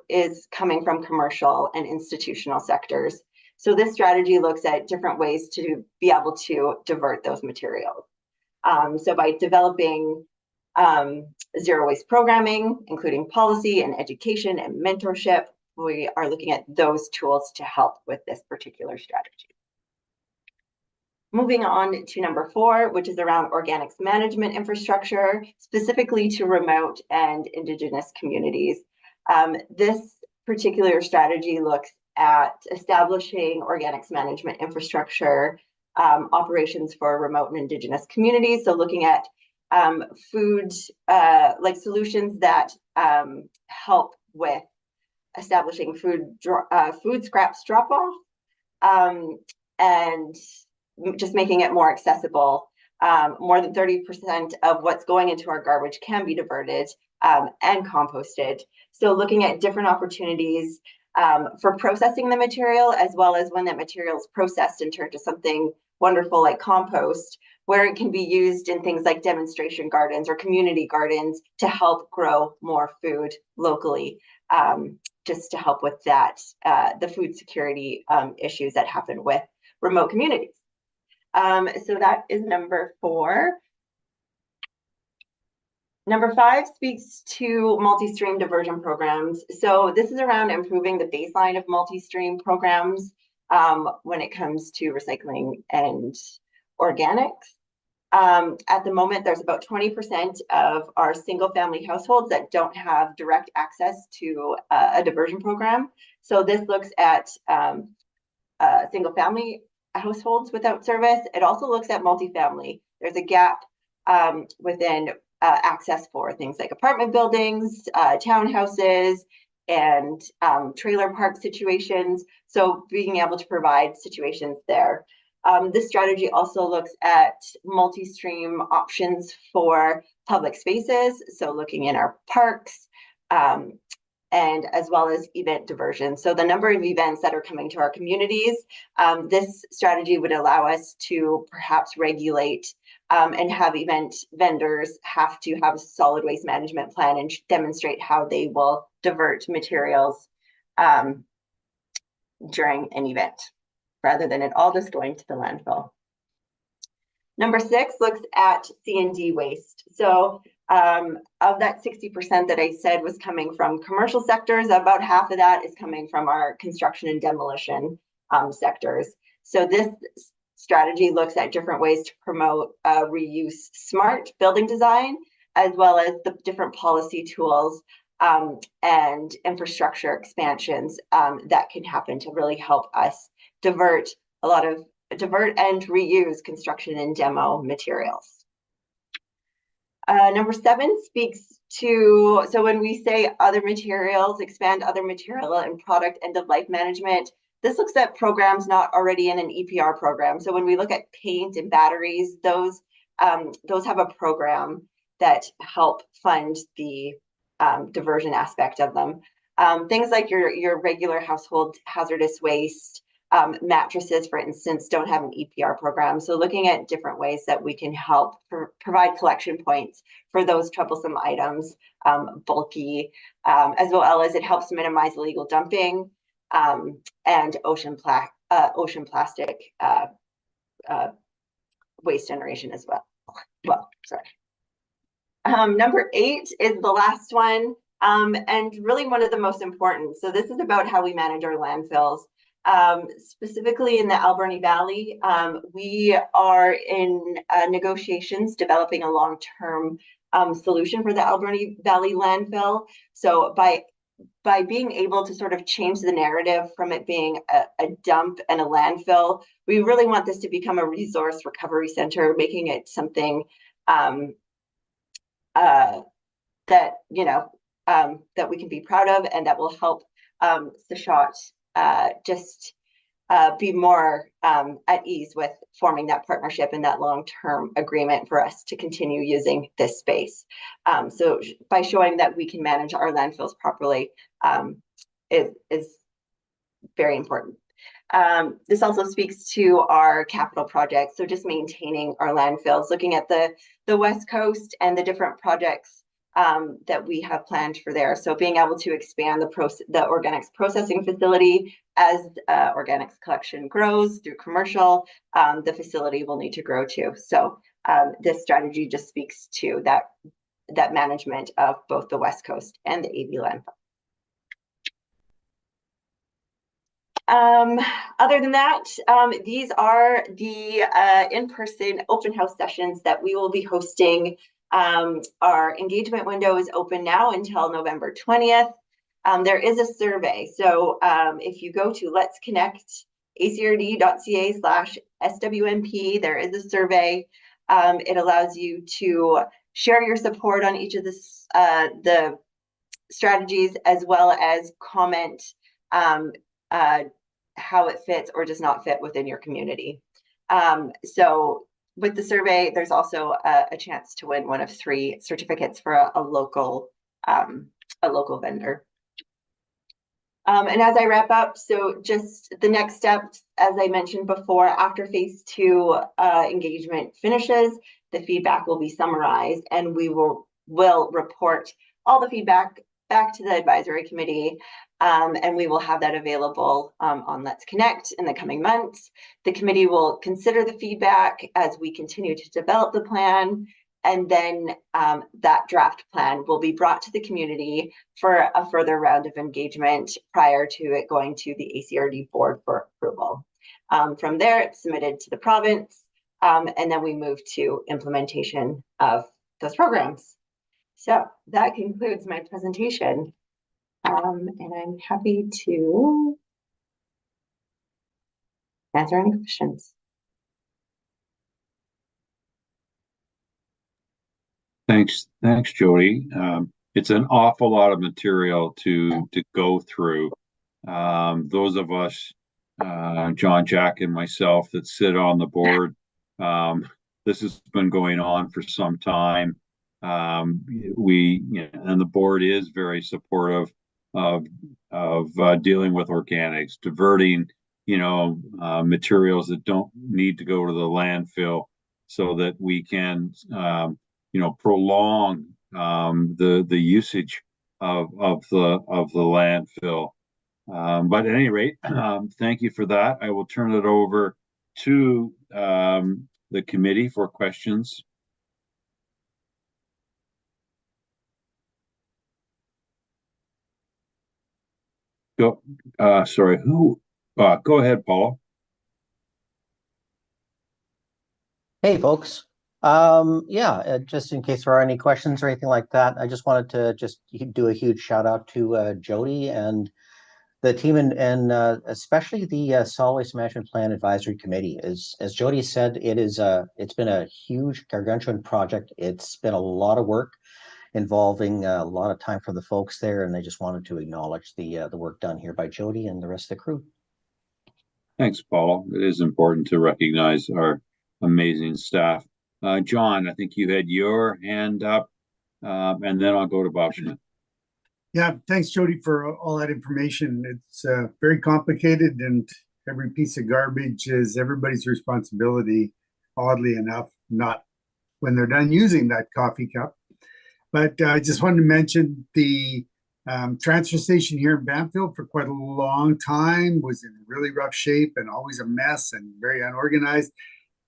is coming from commercial and institutional sectors. So this strategy looks at different ways to be able to divert those materials. So by developing zero waste programming, including policy and education and mentorship, we are looking at those tools to help with this particular strategy. Moving on to number 4, which is around organics management infrastructure, specifically to remote and Indigenous communities. This particular strategy looks at establishing organics management infrastructure operations for remote and Indigenous communities. So looking at food, like solutions that help with establishing food scraps drop-off and just making it more accessible. More than 30% of what's going into our garbage can be diverted and composted. So looking at different opportunities for processing the material, as well as when that material is processed and turned to something wonderful like compost, where it can be used in things like demonstration gardens or community gardens to help grow more food locally, just to help with that, the food security issues that happen with remote communities. So that is number 4. Number 5 speaks to multi-stream diversion programs. So this is around improving the baseline of multi-stream programs when it comes to recycling and organics. At the moment, there's about 20% of our single-family households that don't have direct access to a diversion program. So this looks at single-family households without service. It also looks at multifamily. There's a gap within access for things like apartment buildings, townhouses, and trailer park situations. So being able to provide situations there. This strategy also looks at multi-stream options for public spaces. So looking in our parks, and as well as event diversion. So the number of events that are coming to our communities, this strategy would allow us to perhaps regulate and have event vendors have to have a solid waste management plan and demonstrate how they will divert materials during an event, rather than it all just going to the landfill. Number 6 looks at C&D waste. So of that 60% that I said was coming from commercial sectors, about half of that is coming from our construction and demolition sectors. So this strategy looks at different ways to promote reuse smart building design, as well as the different policy tools and infrastructure expansions that can happen to really help us divert and reuse construction and demo materials. Number 7 speaks to, so when we say other materials, expand other material and product end-of-life management, this looks at programs not already in an EPR program. So when we look at paint and batteries, those have a program that help fund the diversion aspect of them. Things like your regular household hazardous waste, mattresses, for instance, don't have an EPR program. So looking at different ways that we can help provide collection points for those troublesome items, bulky, as well as it helps minimize illegal dumping and ocean ocean plastic waste generation as well. Sorry. Number 8 is the last one, and really one of the most important. So this is about how we manage our landfills. Specifically in the Alberni Valley, we are in negotiations developing a long-term solution for the Alberni Valley landfill. So by being able to sort of change the narrative from it being a dump and a landfill, we really want this to become a resource recovery center, making it something that that we can be proud of, and that will help Sachot just be more at ease with forming that partnership and that long-term agreement for us to continue using this space. So by showing that we can manage our landfills properly is very important. This also speaks to our capital projects. So just maintaining our landfills, looking at the West Coast and the different projects that we have planned for there. So being able to expand the organics processing facility as organics collection grows through commercial, the facility will need to grow too. So this strategy just speaks to that management of both the West Coast and the AV landfill. Other than that, these are the in-person open house sessions that we will be hosting. Our engagement window is open now until November 20th. There is a survey. So if you go to Let's Connect acrd.ca/SWMP, there is a survey. It allows you to share your support on each of the strategies, as well as comment how it fits or does not fit within your community. So with the survey, there's also a chance to win one of 3 certificates for a local vendor. And as I wrap up, so just the next steps, as I mentioned before, after phase 2 engagement finishes, the feedback will be summarized, and we will report all the feedback back to the advisory committee, and we will have that available on Let's Connect in the coming months. The committee will consider the feedback as we continue to develop the plan, and then that draft plan will be brought to the community for a further round of engagement prior to it going to the ACRD board for approval. From there, it's submitted to the province, and then we move to implementation of those programs. So that concludes my presentation, and I'm happy to answer any questions. Thanks, Jody. It's an awful lot of material to go through. Those of us, John, Jack, and myself that sit on the board, this has been going on for some time. And the board is very supportive of dealing with organics, diverting, materials that don't need to go to the landfill, so that we can, prolong the usage of the landfill. But at any rate, thank you for that. I will turn it over to the committee for questions. Go ahead, Paula. Hey, folks. Just in case there are any questions or anything like that, I just wanted to do a huge shout out to Jody and the team, and especially the Solid Waste Management Plan Advisory Committee. As Jody said, it's been a huge gargantuan project. It's been a lot of work involving a lot of time for the folks there, and I just wanted to acknowledge the work done here by Jody and the rest of the crew. Thanks, Paula. It is important to recognize our amazing staff. John, I think you had your hand up, and then I'll go to Bob Schmidt. Yeah, thanks, Jody, for all that information. It's very complicated, and every piece of garbage is everybody's responsibility, oddly enough, not when they're done using that coffee cup. But I just wanted to mention the Transfer station here in Bamfield for quite a long time was in really rough shape and always a mess and very unorganized.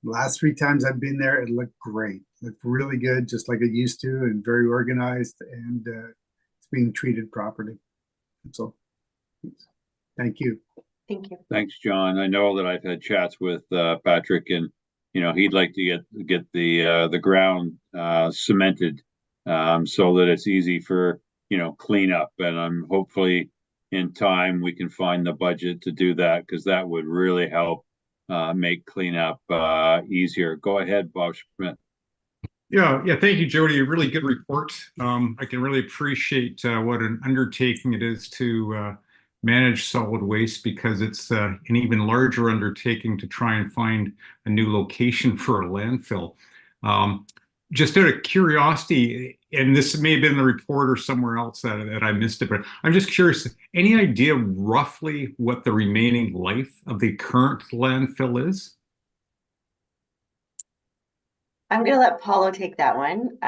The last 3 times I've been there, it looked great. It looked really good, just like it used to, and very organized, and it's being treated properly. So, thank you. Thank you. Thanks, John. I know that I've had chats with Patrick, and he'd like to get the ground cemented so that it's easy for cleanup. And I'm hopefully in time we can find the budget to do that, because that would really help make cleanup easier. Go ahead, Bob Schmidt. Yeah. Thank you, Jody. A really good report. I can really appreciate what an undertaking it is to manage solid waste, because it's an even larger undertaking to try and find a new location for a landfill. Just out of curiosity, and this may have been in the report or somewhere else that I missed it, but I'm just curious, any idea roughly what the remaining life of the current landfill is? I'm going to let Paulo take that one,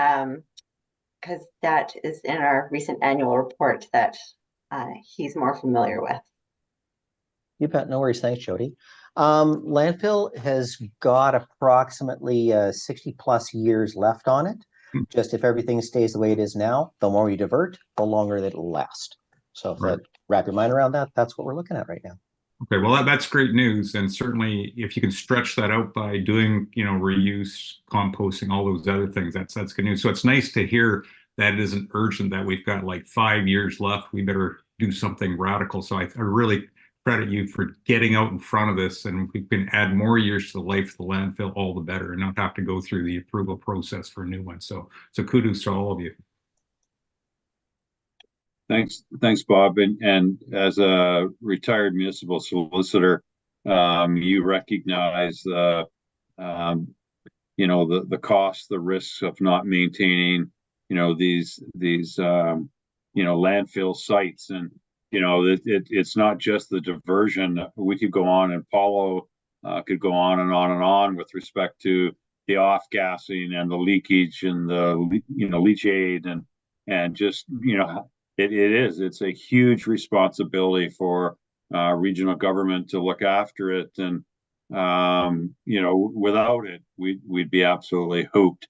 because that is in our recent annual report that he's more familiar with. You bet. No worries. Thanks, Jody. Landfill has got approximately 60 plus years left on it. Just if everything stays the way it is now, the more you divert, the longer that it'll last. So if that, wrap your mind around that, that's what we're looking at right now. Okay, well, that's great news. And certainly if you can stretch that out by doing, reuse, composting, all those other things, that's good news. So it's nice to hear that it isn't urgent, that we've got like 5 years left. We better do something radical. So I really credit you for getting out in front of this, and if we can add more years to the life of the landfill, all the better, and not have to go through the approval process for a new one. So kudos to all of you. Thanks, Bob. And as a retired municipal solicitor, you recognize the cost, the risks of not maintaining, these landfill sites. And it's not just the diversion. We could go on, and Paulo could go on and on and on with respect to the off-gassing and the leakage and the leachate and just it's a huge responsibility for regional government to look after it, and without it we'd be absolutely hooped.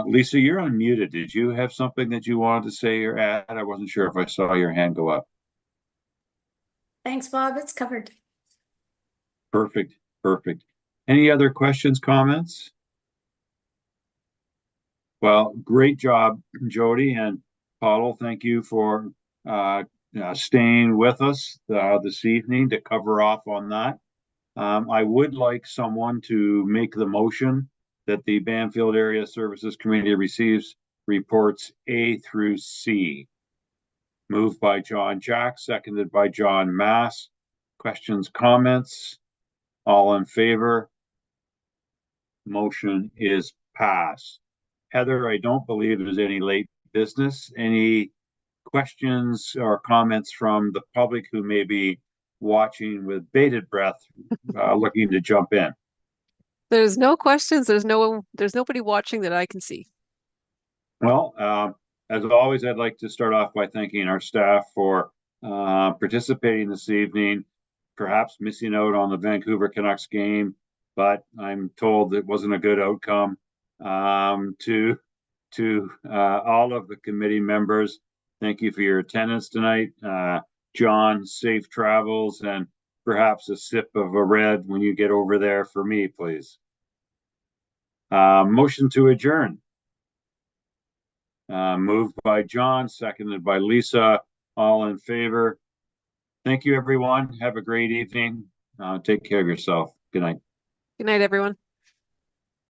Lisa, you're unmuted. Did you have something that you wanted to say or add? I wasn't sure if I saw your hand go up. Thanks, Bob. It's covered. Perfect. Any other questions, comments? Well, great job, Jody, and Paulo, thank you for staying with us this evening to cover off on that. I would like someone to make the motion that the Bamfield Area Services Committee receives reports A through C. Moved by John Jack, seconded by John Mass. Questions, comments? All in favor? Motion is passed. Heather, I don't believe there's any late business. Any questions or comments from the public who may be watching with bated breath, looking to jump in? There's no questions. There's nobody watching that I can see. Well, as always, I'd like to start off by thanking our staff for participating this evening, perhaps missing out on the Vancouver Canucks game, but I'm told it wasn't a good outcome. To all of the committee members, thank you for your attendance tonight. John, safe travels, and perhaps a sip of a red when you get over there for me, please. Motion to adjourn. Moved by John, seconded by Lisa. All in favor? Thank you, everyone. Have a great evening. Take care of yourself. Good night. Good night, everyone.